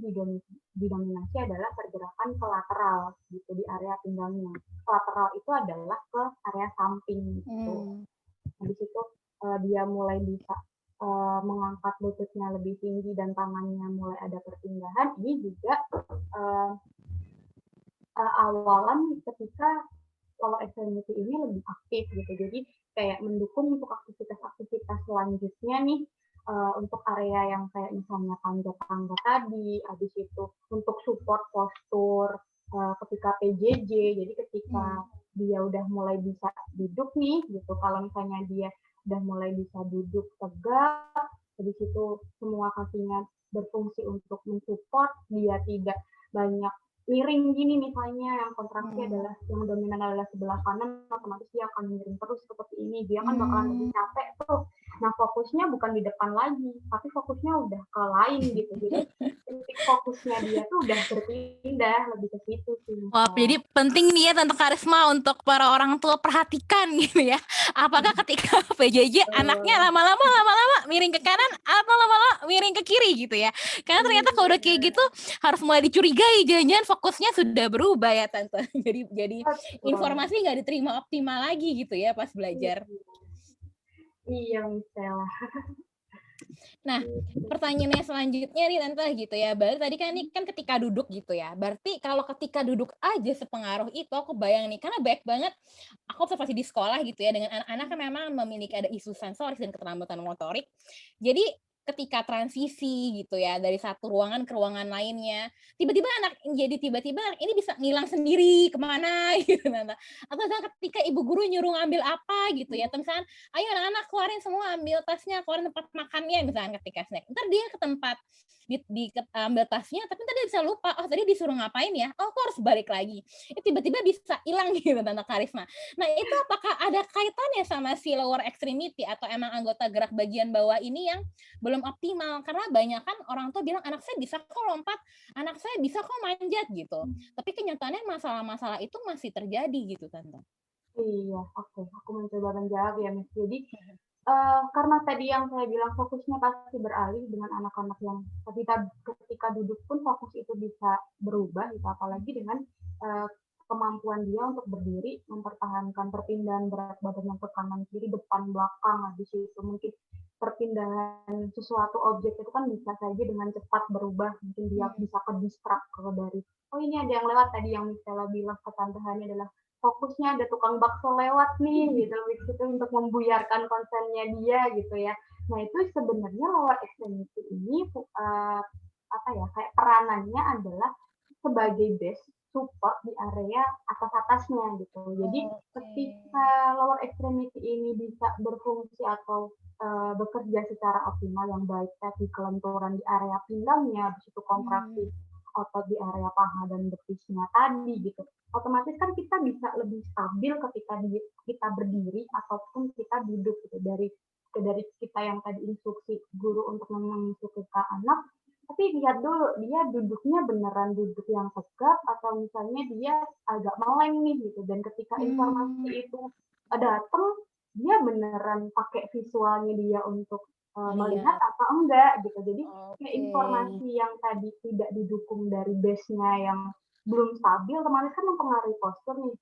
didominasi adalah pergerakan ke lateral gitu di area pinggangnya. Lateral itu adalah ke area samping gitu. Habis itu dia mulai bisa mengangkat lututnya lebih tinggi dan tangannya mulai ada perpindahan. Ini juga awalan ketika lower extremity ini lebih aktif gitu. Jadi kayak mendukung untuk aktivitas-aktivitas selanjutnya nih, untuk area yang kayak misalnya panjat tangga tadi, habis itu untuk support postur ketika PJJ, jadi ketika dia udah mulai bisa duduk nih gitu, kalau misalnya dia udah mulai bisa duduk tegak, habis itu semua kakinya berfungsi untuk mensupport, dia tidak banyak miring gini misalnya, yang kontraksi adalah yang dominan adalah sebelah kanan, otomatis dia akan miring terus seperti ini, dia kan bakalan lebih capek tuh. Nah fokusnya bukan di depan lagi, tapi fokusnya udah ke lain gitu. Jadi titik fokusnya dia tuh udah berpindah lebih ke situ sih. Wah, jadi penting nih ya Tante Karisma untuk para orang tua perhatikan gitu ya. Apakah ketika PJJ anaknya lama-lama miring ke kanan atau lama-lama miring ke kiri gitu ya. Karena ternyata kalau udah kayak gitu harus mulai dicurigai, jangan-jangan fokusnya sudah berubah ya Tante. Jadi informasi nggak diterima optimal lagi gitu ya pas belajar. Iya, Michelle. Nah, pertanyaannya selanjutnya nih Tante gitu ya. Berarti tadi kan ini kan ketika duduk gitu ya. Berarti kalau ketika duduk aja sepengaruh itu, aku bayang nih, karena banyak banget aku observasi di sekolah gitu ya, dengan anak-anak yang memang memiliki ada isu sensoris dan keterlambatan motorik. Jadi ketika transisi gitu ya dari satu ruangan ke ruangan lainnya, tiba-tiba tiba-tiba anak ini bisa ngilang sendiri kemana gitu Tante. Atau misalnya ketika ibu guru nyuruh ngambil apa gitu ya, atau misalnya ayo anak-anak keluarin semua, ambil tasnya, keluarin tempat makannya misalnya ketika snack. Ntar dia ke tempat ambil tasnya, tapi ntar dia bisa lupa, oh tadi disuruh ngapain ya, oh aku harus balik lagi. Tiba-tiba bisa hilang gitu Tante Karisma. Nah itu apakah ada kaitannya sama si lower extremity atau emang anggota gerak bagian bawah ini yang belum optimal? Karena banyak kan orang tua bilang anak saya bisa kok lompat, anak saya bisa kok manjat gitu. Tapi kenyataannya masalah-masalah itu masih terjadi gitu Tante. Iya, oke. Aku mencoba menjawab ya, Miss. Jadi, karena tadi yang saya bilang fokusnya pasti beralih dengan anak-anak yang ketika duduk pun fokus itu bisa berubah, gitu. Apalagi dengan kemampuan dia untuk berdiri, mempertahankan perpindahan berat badannya ke kanan kiri, depan belakang, habis itu mungkin perpindahan sesuatu objek itu kan bisa saja dengan cepat berubah, mungkin dia bisa ke distract kalau dari oh ini ada yang lewat tadi yang misalnya bilang ke tante Hani adalah fokusnya ada tukang bakso lewat nih gitu itu untuk membuyarkan konsennya dia gitu ya. Nah itu sebenarnya lower extremity ini apa ya kayak peranannya adalah sebagai base support di area atas-atasnya gitu. Jadi ketika lower extremity ini bisa berfungsi atau bekerja secara optimal yang baik tadi kelenturan di area pinggangnya, habis itu kontraksi otot di area paha dan betisnya tadi gitu. Otomatis kan kita bisa lebih stabil ketika kita berdiri ataupun kita duduk gitu dari kita yang tadi instruksi guru untuk menginstruksikan anak tapi lihat dulu dia duduknya beneran duduk yang tegak atau misalnya dia agak meleng nih gitu dan ketika informasi itu datang dia beneran pakai visualnya dia untuk melihat atau enggak gitu jadi kayak informasi yang tadi tidak didukung dari base-nya yang belum stabil otomatis kan mempengaruhi postur nih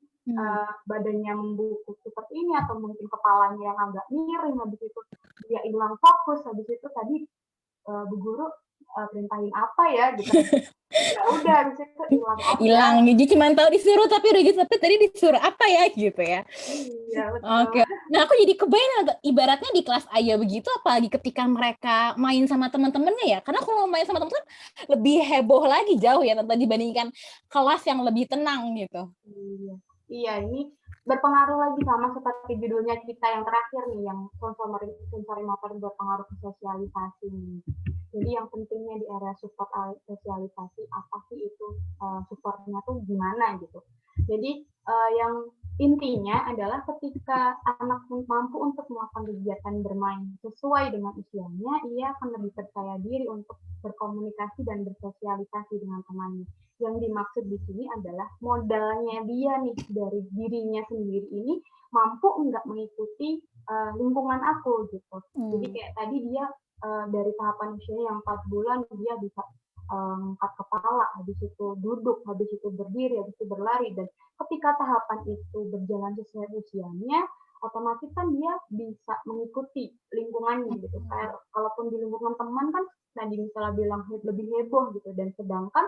badannya membungkuk seperti ini atau mungkin kepalanya yang agak miring habis itu dia hilang fokus habis itu tadi Bu Guru perintahin apa ya gitu ya udah habis itu hilang jadi cuma tahu disuruh tapi udah gitu tapi tadi disuruh apa ya gitu ya iya betul oke nah aku jadi kebayang ibaratnya di kelas aja begitu apalagi ketika mereka main sama teman-temannya ya karena kalau main sama teman-teman lebih heboh lagi jauh ya Tante dibandingkan kelas yang lebih tenang gitu iya ini berpengaruh lagi sama seperti judulnya kita yang terakhir nih yang sensori motor berpengaruh ke sosialisasi nih. Jadi yang pentingnya di area support sosialisasi apa sih itu supportnya tuh gimana gitu. Jadi yang intinya adalah ketika anak mampu untuk melakukan kegiatan bermain sesuai dengan usianya, ia akan lebih percaya diri untuk berkomunikasi dan bersosialisasi dengan temannya. Yang dimaksud di sini adalah modalnya dia nih dari dirinya sendiri ini mampu nggak mengikuti lingkungan aku gitu. Jadi kayak tadi dia dari tahapan usianya yang 4 bulan dia bisa angkat kepala, habis itu duduk, habis itu berdiri, habis itu berlari dan ketika tahapan itu berjalan sesuai usianya, otomatis kan dia bisa mengikuti lingkungannya gitu. Kayak kalaupun di lingkungan teman kan tadi misalnya bilang lebih heboh gitu dan sedangkan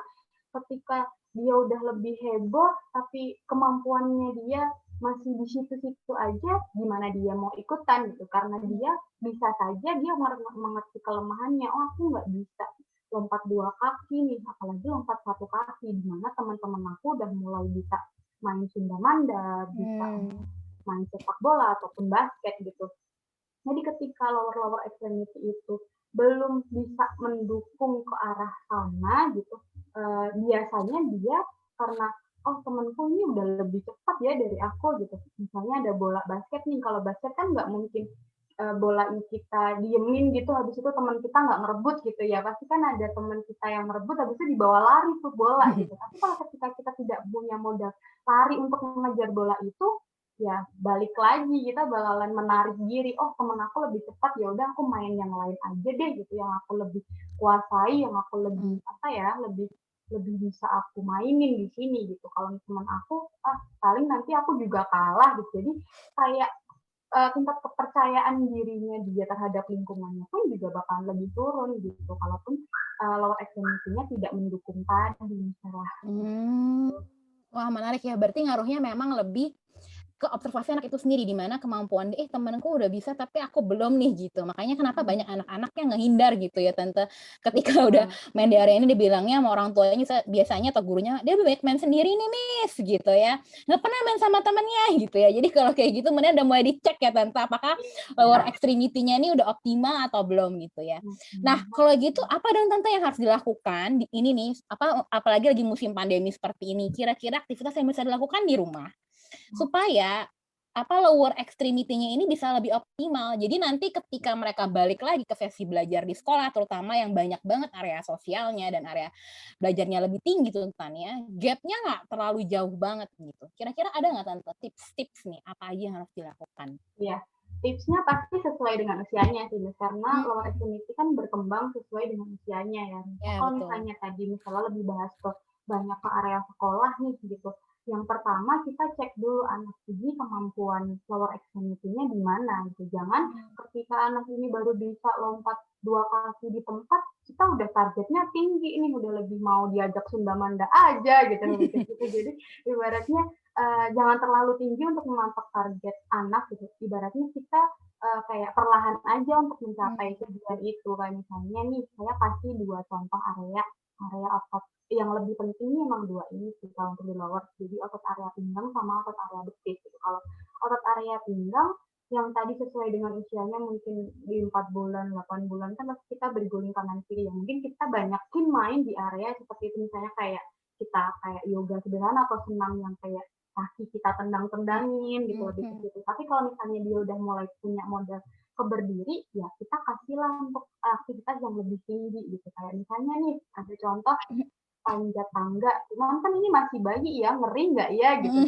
ketika dia udah lebih heboh tapi kemampuannya dia masih di situ-situ aja, gimana dia mau ikutan gitu, karena dia bisa saja dia mengerti kelemahannya, oh aku nggak bisa lompat 2 kaki nih, apalagi lompat 1 kaki, di mana teman-teman aku udah mulai bisa main sundamanda, bisa main sepak bola ataupun basket gitu. Jadi ketika lower extremity itu belum bisa mendukung ke arah sana gitu, biasanya dia karena oh temanku ini udah lebih cepat ya dari aku gitu. Misalnya ada bola basket nih, kalau basket kan nggak mungkin bolanya kita diemin gitu, habis itu teman kita nggak ngerebut gitu ya. Pasti kan ada teman kita yang merebut, habis itu dibawa lari tuh bola gitu. Tapi kalau ketika kita tidak punya modal lari untuk mengejar bola itu, ya balik lagi kita bakalan menarik diri, oh temen aku lebih cepat, ya udah aku main yang lain aja deh gitu, yang aku lebih kuasai, yang aku lebih apa ya, lebih lebih bisa aku mainin di sini gitu. Kalau teman aku paling nanti aku juga kalah gitu. Jadi kayak tingkat kepercayaan dirinya dia terhadap lingkungannya pun juga bakalan lebih turun gitu, kalaupun lower extremity-nya tidak mendukung tadi misalnya. Wah menarik ya, berarti ngaruhnya memang lebih ke observasi anak itu sendiri, di mana kemampuan, temenku udah bisa tapi aku belum nih gitu. Makanya kenapa banyak anak-anak yang ngehindar gitu ya Tante, ketika udah main di area ini dibilangnya sama orang tuanya biasanya atau gurunya, "Dia banyak main sendiri nih Miss," gitu ya, "nggak pernah main sama temennya," gitu ya. Jadi kalau kayak gitu kemudian udah mulai dicek ya Tante, apakah lower extremity-nya ini udah optimal atau belum gitu ya. Nah kalau gitu apa dong Tante yang harus dilakukan di ini nih, apalagi lagi musim pandemi seperti ini, kira-kira aktivitas yang bisa dilakukan di rumah supaya lower extremity-nya ini bisa lebih optimal. Jadi nanti ketika mereka balik lagi ke sesi belajar di sekolah, terutama yang banyak banget area sosialnya dan area belajarnya lebih tinggi tuntutannya, gap-nya nggak terlalu jauh banget gitu. Kira-kira ada nggak Tante tips-tips nih, apa aja yang harus dilakukan? Iya, tipsnya pasti sesuai dengan usianya sih, karena lower extremity kan berkembang sesuai dengan usianya ya. Ya Kalau betul. misalnya tadi misalnya lebih bahas ke banyak ke area sekolah nih gitu. Yang pertama kita cek dulu anak ini kemampuan lower extremity-nya di mana gitu. Jangan ketika anak ini baru bisa lompat 2 kaki di tempat, kita udah targetnya tinggi ini, udah lebih mau diajak sundamanda aja gitu. Jadi ibaratnya jangan terlalu tinggi untuk mematok target anak gitu. Ibaratnya kita kayak perlahan aja untuk mencapai tujuan itu. Kayak misalnya nih, saya kasih 2 contoh area otot yang lebih penting nih emang 2 ini sih kalau untuk di lower. Jadi otot area pinggang sama otot area betis gitu. Kalau otot area pinggang yang tadi sesuai dengan usianya mungkin di 4 bulan, 8 bulan kan kita berguling kanan kiri ya. Mungkin kita banyakin main di area seperti itu, misalnya kayak kita kayak yoga sederhana atau senam yang kayak kaki kita tendang-tendangin gitu lebih ke situ. Tapi kalau misalnya dia udah mulai punya modal ke berdiri, ya kita kasihlah untuk aktivitas yang lebih tinggi gitu. Kayak misalnya nih ada contoh panjat tangga, cuman kan ini masih bayi ya, ngeri nggak ya gitu.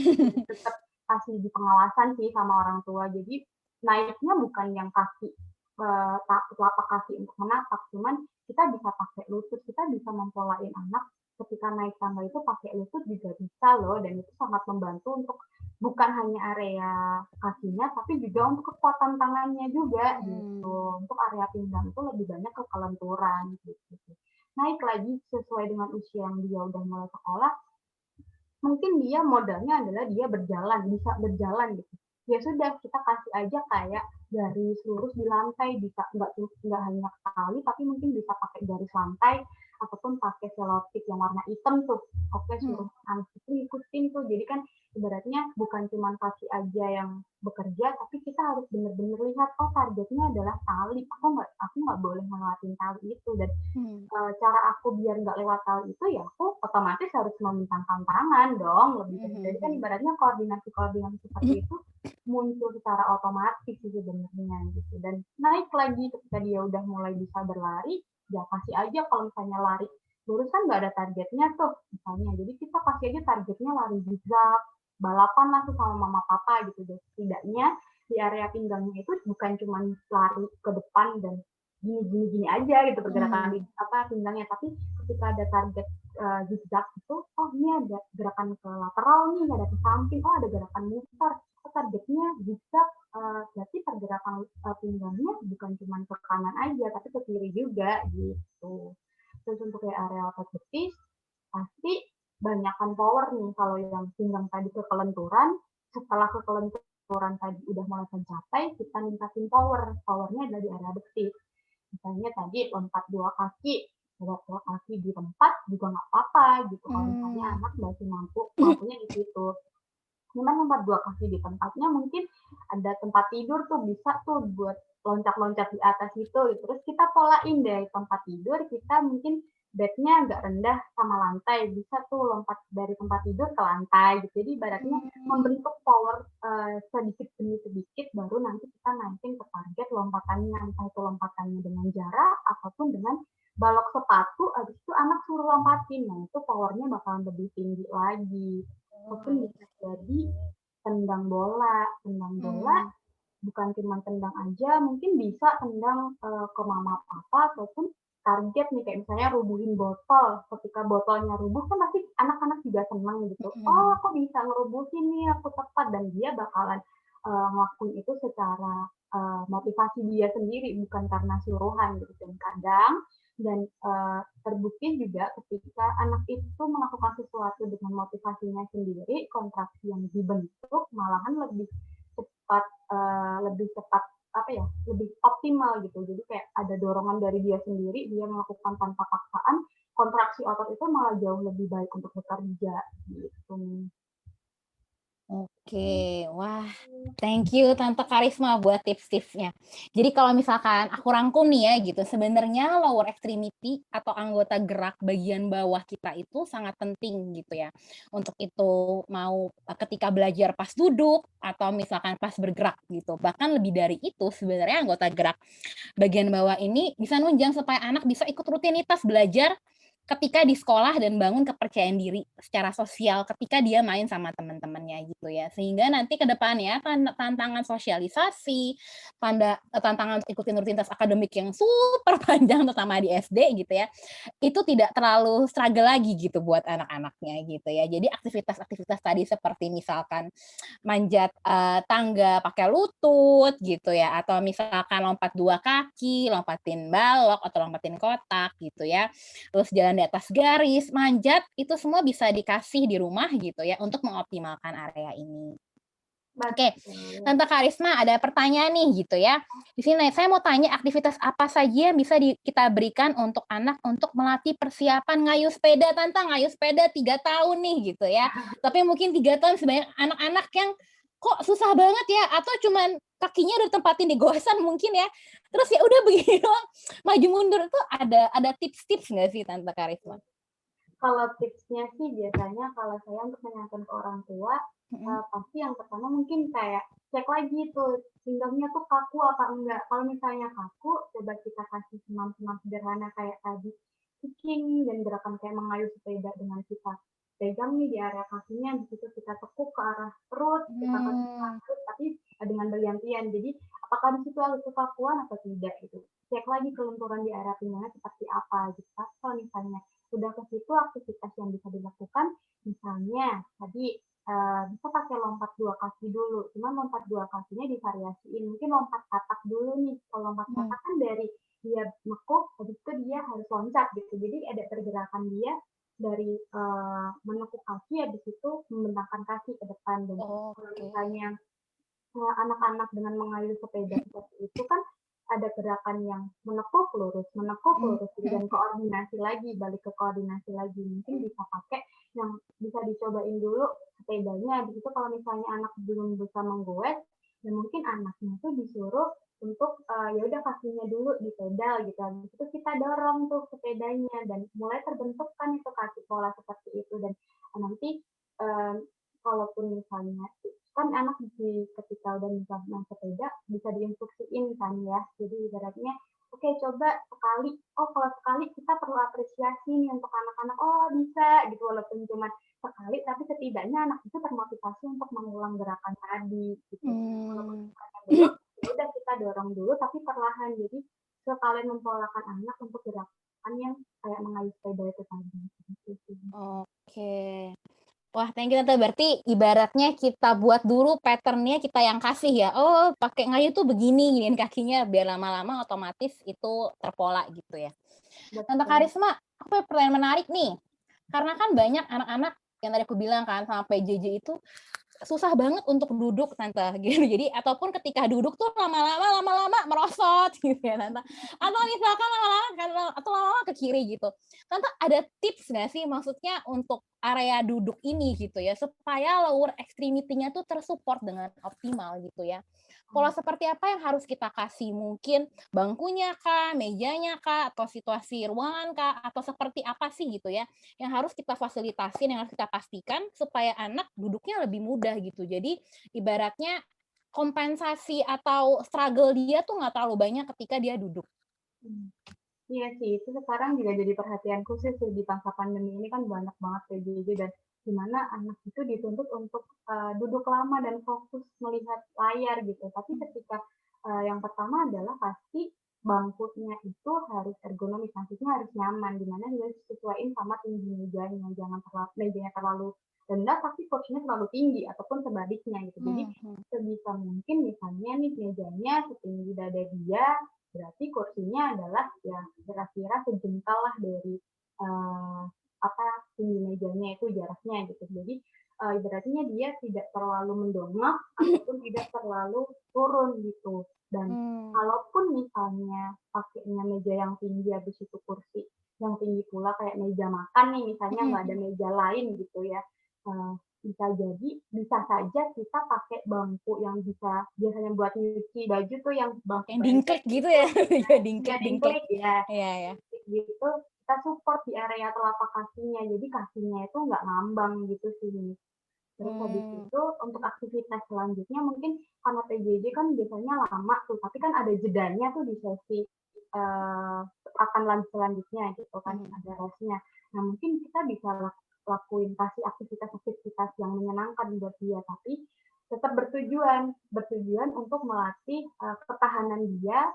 Tetap kasih di pengawasan sih sama orang tua. Jadi naiknya bukan yang kaki telapak kaki untuk menapak, cuman kita bisa pakai lutut, kita bisa mempolain anak ketika naik tangga itu pakai lutut juga bisa loh, dan itu sangat membantu untuk bukan hanya area kakinya tapi juga untuk kekuatan tangannya juga gitu. Untuk area pinggang itu lebih banyak ke kelenturan gitu. Naik lagi sesuai dengan usia yang dia udah mulai sekolah, mungkin dia modalnya adalah dia berjalan, bisa berjalan gitu. Ya sudah, kita kasih aja kayak garis lurus di lantai, bisa nggak hanya tali, tapi mungkin bisa pakai garis lantai ataupun pakai selotip yang warna hitam tuh. Oke, suruh anak itu ikutin tuh. Jadi kan ibaratnya bukan cuma kaki aja yang bekerja, tapi kita harus benar-benar lihat, oh targetnya adalah tali. Aku nggak boleh ngelewatin tali itu. Dan cara aku biar nggak lewat tali itu ya aku otomatis harus membentangkan tangan dong, lebih jadi kan ibaratnya koordinasi seperti itu muncul secara otomatis sih sebenarnya gitu. Dan naik lagi ketika dia udah mulai bisa berlari, ya kasih aja kalau misalnya lari lurus kan nggak ada targetnya tuh misalnya, jadi kita kasih aja targetnya lari zigzag, balapan lah tuh sama mama papa gitu deh. Setidaknya di area pinggangnya itu bukan cuma lari ke depan dan gini aja gitu pergerakan di pinggangnya, tapi ketika ada target zigzag itu, oh ini ada gerakan ke lateral nih, ada ke samping, oh ada gerakan muter, oh, targetnya zigzag, berarti pergerakan pinggangnya bukan cuma ke kanan aja tapi ke kiri juga gitu. Terus untuk area otot betis pasti banyakkan power nih. Kalau yang pinggang tadi ke kelenturan, setelah kelenturan tadi udah mulai tercapai, kita ningkatin powernya adalah di area adaptif. Misalnya tadi lompat 2 kaki, lompat 2 kaki di tempat juga nggak apa-apa gitu. Kalau misalnya anak masih mampunya di situ. Cuman lompat 2 kaki di tempatnya mungkin ada tempat tidur tuh bisa tuh buat loncat-loncat di atas itu. Terus kita polain deh tempat tidur, kita mungkin bednya nggak rendah sama lantai, bisa tuh lompat dari tempat tidur ke lantai gitu. Jadi ibaratnya membentuk power sedikit demi sedikit, baru nanti kita naikin ke target lompatannya, entah itu lompatannya dengan jarak ataupun dengan balok sepatu, habis itu anak suruh lompatin, nah itu powernya bakalan lebih tinggi lagi. Ataupun bisa jadi tendang bola bukan cuma tendang aja, mungkin bisa tendang ke mama papa ataupun target nih kayak misalnya rubuhin botol. Ketika botolnya rubuh kan pasti anak-anak juga senang gitu. Oh, aku bisa ngerubuhin nih, aku tepat, dan dia bakalan ngelakuin itu secara motivasi dia sendiri, bukan karena suruhan gitu. Dan terbukti juga ketika anak itu melakukan sesuatu dengan motivasinya sendiri, kontraksi yang dibentuk malahan lebih cepat lebih optimal gitu. Jadi kayak ada dorongan dari dia sendiri, dia melakukan tanpa paksaan, kontraksi otot itu malah jauh lebih baik untuk bekerja gitu. Oke, wah, thank you Tante Karisma buat tips-tipsnya. Jadi kalau misalkan aku rangkum nih ya gitu, sebenarnya lower extremity atau anggota gerak bagian bawah kita itu sangat penting gitu ya. Untuk itu mau ketika belajar pas duduk atau misalkan pas bergerak gitu. Bahkan lebih dari itu sebenarnya anggota gerak bagian bawah ini bisa nunjang supaya anak bisa ikut rutinitas belajar ketika di sekolah dan bangun kepercayaan diri secara sosial ketika dia main sama teman-temannya gitu ya. Sehingga nanti ke depannya tantangan sosialisasi, tantangan ikutin rutinitas akademik yang super panjang terutama di SD gitu ya, itu tidak terlalu struggle lagi gitu buat anak-anaknya gitu ya. Jadi aktivitas-aktivitas tadi seperti misalkan manjat tangga pakai lutut gitu ya, atau misalkan lompat 2 kaki, lompatin balok atau lompatin kotak gitu ya. Terus jalan di atas garis, manjat, itu semua bisa dikasih di rumah gitu ya untuk mengoptimalkan area ini. Oke, Tante Karisma ada pertanyaan nih gitu ya. Di sini saya mau tanya aktivitas apa saja yang bisa kita berikan untuk anak untuk melatih persiapan ngayuh sepeda. Tante ngayuh sepeda 3 tahun nih gitu ya. Tapi mungkin 3 tahun sebanyak anak-anak yang kok susah banget ya, atau cuman kakinya udah tempatin di goesan mungkin ya. Terus ya udah begini doang, maju mundur itu ada tips-tips nggak sih Tante Karisma? Kalau tipsnya sih biasanya kalau saya untuk menyampaikan ke orang tua, pasti yang pertama mungkin kayak cek lagi tuh pinggangnya tuh kaku apa enggak. Kalau misalnya kaku, coba kita kasih senam-senam sederhana kayak tadi kicking dan gerakan kayak mengayuh sepeda dengan kita pegang nih di area kakinya, di situ kita tekuk ke arah perut, kita kasih perut, tapi dengan bergantian. Jadi apakah di situ ada kekakuan atau tidak gitu. Cek lagi kelenturan di area pinggangnya seperti apa gitu. Kalau misalnya udah ke situ aktivitas yang bisa dilakukan, misalnya tadi bisa pakai lompat 2 kaki dulu, cuman lompat 2 kakinya divariasiin, mungkin lompat katak dulu nih. Kalau lompat katak kan dari dia nekuk, habis itu dia harus loncat gitu, jadi ada pergerakan dia dari menekuk kaki, habis itu membentangkan kaki ke depan. Dan kalau misalnya anak-anak dengan mengayuh sepeda seperti itu kan ada gerakan yang menekuk lurus, dan koordinasi lagi, balik ke koordinasi lagi. Mungkin bisa pakai yang bisa dicobain dulu sepedanya. Di situ kalau misalnya anak belum bisa menggoes, dan mungkin anaknya tuh disuruh untuk ya udah kakinya dulu di pedal gitu. Habis itu kita dorong tuh sepedanya dan mulai terbentuk kan itu kaki pola seperti itu. Dan nanti kalaupun misalnya kan anak ketika udah bisa main sepeda bisa diinstruksiin kan ya, jadi ibaratnya oke, coba sekali, kalau sekali kita perlu apresiasi nih untuk anak-anak, bisa gitu, walaupun cuma sekali tapi setidaknya anak itu termotivasi untuk mengulang gerakan tadi gitu. Walaupun belum, ya udah kita dorong dulu tapi perlahan, jadi sekalian mempolakan anak untuk gerakan yang kayak mengayuh sepeda itu tadi gitu. Oke. Wah, thank you Tante. Berarti ibaratnya kita buat dulu pattern-nya kita yang kasih ya. Oh, pakai ngayuh tuh begini, giniin kakinya biar lama-lama otomatis itu terpola gitu ya. Tante Karisma, aku punya pertanyaan menarik nih. Karena kan banyak anak-anak yang tadi aku bilang kan sama PJJ itu susah banget untuk duduk Tante gitu. Jadi ataupun ketika duduk tuh lama-lama merosot gitu ya Tante. Atau misalkan lama-lama ke kiri gitu. Tante ada tips nggak sih maksudnya untuk area duduk ini gitu ya supaya lower extremity-nya tuh tersupport dengan optimal gitu ya. Pola seperti apa yang harus kita kasih? Mungkin bangkunya kah, mejanya kah, atau situasi ruangan kah, atau seperti apa sih gitu ya yang harus kita fasilitasin, yang harus kita pastikan supaya anak duduknya lebih mudah gitu. Jadi ibaratnya kompensasi atau struggle dia tuh nggak terlalu banyak ketika dia duduk. Iya sih, itu sekarang juga jadi perhatian khusus sih di masa pandemi ini kan banyak banget PJJ dan di mana anak itu dituntut untuk duduk lama dan fokus melihat layar gitu. Tapi ketika yang pertama adalah pasti bangkunya itu harus ergonomis, maksudnya harus nyaman, di mana harus disesuaikan sama tinggi mejanya, jangan terlalu mejanya terlalu rendah tapi kursinya terlalu tinggi ataupun sebaliknya gitu. Jadi sebisa mungkin misalnya nih mejanya setinggi dada dia, berarti kursinya adalah ya kira-kira sejengkal lah dari tinggi mejanya itu jaraknya gitu. Jadi ibaratnya dia tidak terlalu mendongak ataupun tidak terlalu turun gitu. Dan kalaupun misalnya pakainya meja yang tinggi habis itu kursi yang tinggi pula kayak meja makan nih misalnya nggak ada meja lain gitu ya, bisa saja kita pakai bangku yang bisa biasanya buat nyuci baju tuh yang bangku Yang dingklik gitu ya. Ya dingklik ya. Iya. Gitu kita support di area telapak kakinya, jadi kakinya itu nggak ngambang gitu sih. Terus habis itu untuk aktivitas selanjutnya mungkin karena PJJ kan biasanya lama tuh, tapi kan ada jedanya tuh di sesi akan lanjut selanjutnya gitu kan, ada restnya. Nah mungkin kita bisa kasih aktivitas yang menyenangkan buat dia, tapi tetap bertujuan untuk melatih ketahanan dia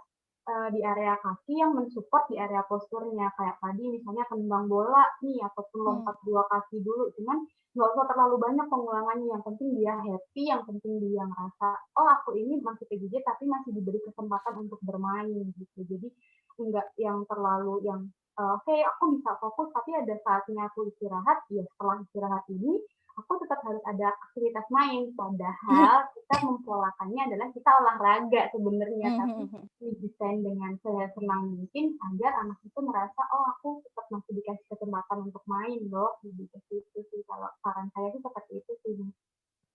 di area kaki yang mensupport di area posturnya, kayak tadi misalnya tendang bola nih ataupun lompat 2 kaki dulu, cuman nggak usah terlalu banyak pengulangannya, yang penting dia happy, yang penting dia ngerasa oh aku ini masih PJJ tapi masih diberi kesempatan untuk bermain gitu. Jadi enggak yang terlalu yang oke, aku bisa fokus tapi ada saatnya aku istirahat, ya setelah istirahat ini aku tetap harus ada aktivitas main, padahal kita mempolakannya adalah kita olahraga sebenarnya, tapi didesain dengan senang mungkin agar anak itu merasa oh aku tetap masih dikasih kesempatan untuk main loh, lebih ke situ sih kalau saran saya sih seperti itu sih.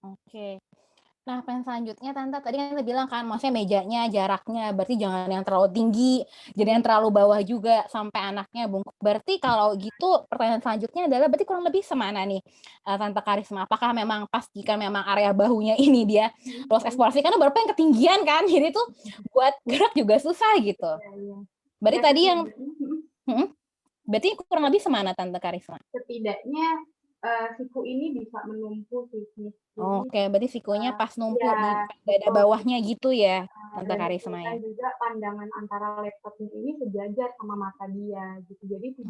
Oke. Nah, plan selanjutnya Tante, tadi kan Tante bilang kan, maksudnya mejanya, jaraknya, berarti jangan yang terlalu tinggi, jadi yang terlalu bawah juga, sampai anaknya bungkuk. Berarti kalau gitu, pertanyaan selanjutnya adalah, berarti kurang lebih semana nih, Tante Karisma? Apakah memang pastikan memang area bahunya ini dia luas eksplorasi, karena beberapa yang ketinggian kan, jadi tuh buat gerak juga susah gitu. Berarti tadi yang, berarti kurang lebih semana Tante Karisma? Setidaknya siku ini bisa menumpu sih. Oke, berarti sikunya pas numpuk di dada bawahnya gitu ya, Tante Karisma ya. Dan juga pandangan antara laptop ini sejajar sama mata dia gitu. Jadi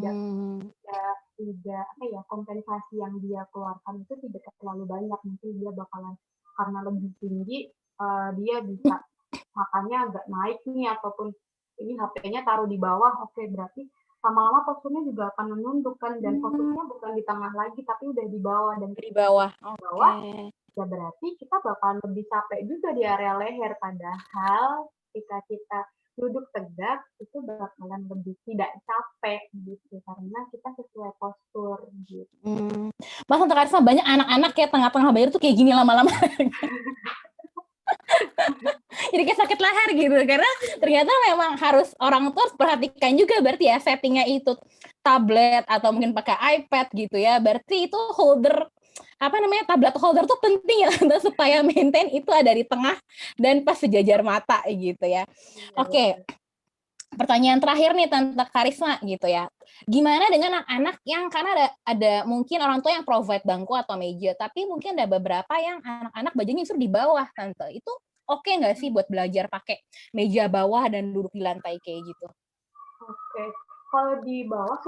tidak kompensasi yang dia keluarkan itu tidak terlalu banyak. Mungkin dia bakalan karena lebih tinggi dia bisa makannya agak naik nih ataupun ini HP-nya taruh di bawah. Oke, berarti lama-lama posturnya juga akan menunduk kan, dan fokusnya bukan di tengah lagi tapi udah di bawah, dan di bawah. Ya berarti kita bakalan lebih capek juga di area leher, padahal ketika kita duduk tegak itu bakalan lebih tidak capek gitu karena kita sesuai postur gitu. Mas untuk Karisma banyak anak-anak kayak tengah-tengah bayar tuh kayak gini lama-lama. Jadi kayak sakit leher gitu, karena ternyata memang harus orang tua harus perhatikan juga berarti ya settingnya itu tablet atau mungkin pakai iPad gitu ya, berarti itu holder tablet holder tuh penting ya supaya maintain itu ada di tengah dan pas sejajar mata gitu ya. Oke. Pertanyaan terakhir nih Tante Karisma gitu ya. Gimana dengan anak-anak yang karena ada mungkin orang tua yang provide bangku atau meja, tapi mungkin ada beberapa yang anak-anak bajunya justru di bawah Tante. Itu oke nggak sih buat belajar pakai meja bawah dan duduk di lantai kayak gitu? Oke. Kalau di bawah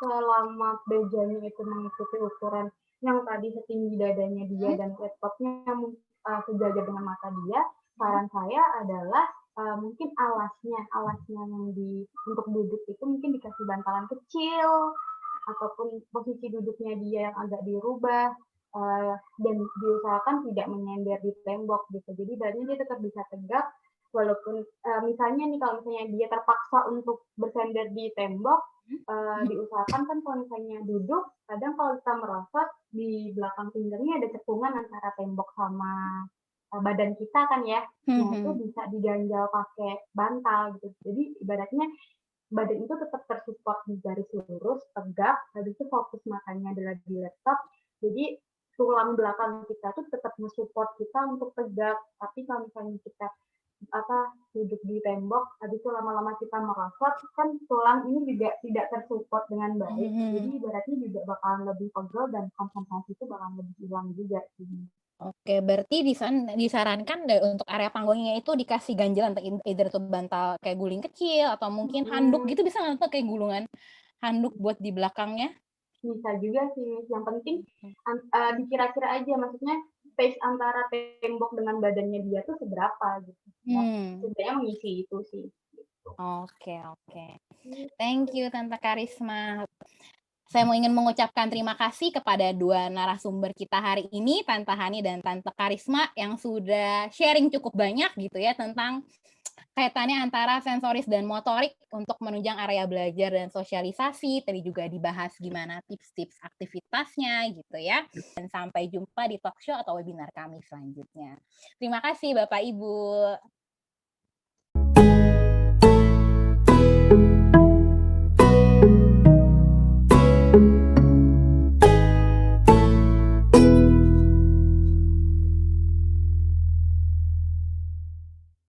selama mejanya itu mengikuti ukuran yang tadi setinggi dadanya dia dan laptopnya sejajar dengan mata dia, saran saya adalah mungkin alasnya yang untuk duduk itu mungkin dikasih bantalan kecil ataupun posisi duduknya dia yang agak dirubah dan diusahakan tidak menyender di tembok gitu. Jadi badannya dia tetap bisa tegak, walaupun misalnya nih kalau misalnya dia terpaksa untuk bersender di tembok, diusahakan kan kalau misalnya duduk, kadang kalau kita merosot di belakang pinggangnya ada cekungan antara tembok sama badan kita kan ya. Nah itu bisa diganjal pakai bantal gitu. Jadi ibaratnya badan itu tetap tersupport di garis lurus, tegak, habis itu fokus matanya adalah di laptop. Jadi tulang belakang kita tuh tetap mensupport kita untuk tegak. Tapi kalau misalnya kita duduk di tembok, habis itu lama-lama kita merosot, kan tulang ini juga tidak tersupport dengan baik. Jadi ibaratnya juga bakalan lebih pegel dan konsentrasi itu bakalan lebih hilang juga sih. Oke, berarti disarankan untuk area panggungnya itu dikasih ganjelan, either itu bantal kayak guling kecil atau mungkin handuk gitu, bisa nggak tuh kayak gulungan handuk buat di belakangnya? Bisa juga sih, yang penting dikira-kira aja, maksudnya space antara tembok dengan badannya dia tuh seberapa gitu. Ya, sebenarnya mengisi itu sih. Gitu. Oke. Thank you Tante Karisma. Saya ingin mengucapkan terima kasih kepada dua narasumber kita hari ini, Tante Hani dan Tante Karisma, yang sudah sharing cukup banyak gitu ya tentang kaitannya antara sensoris dan motorik untuk menunjang area belajar dan sosialisasi. Tadi juga dibahas gimana tips-tips aktivitasnya gitu ya. Dan sampai jumpa di talk show atau webinar kami selanjutnya. Terima kasih Bapak Ibu.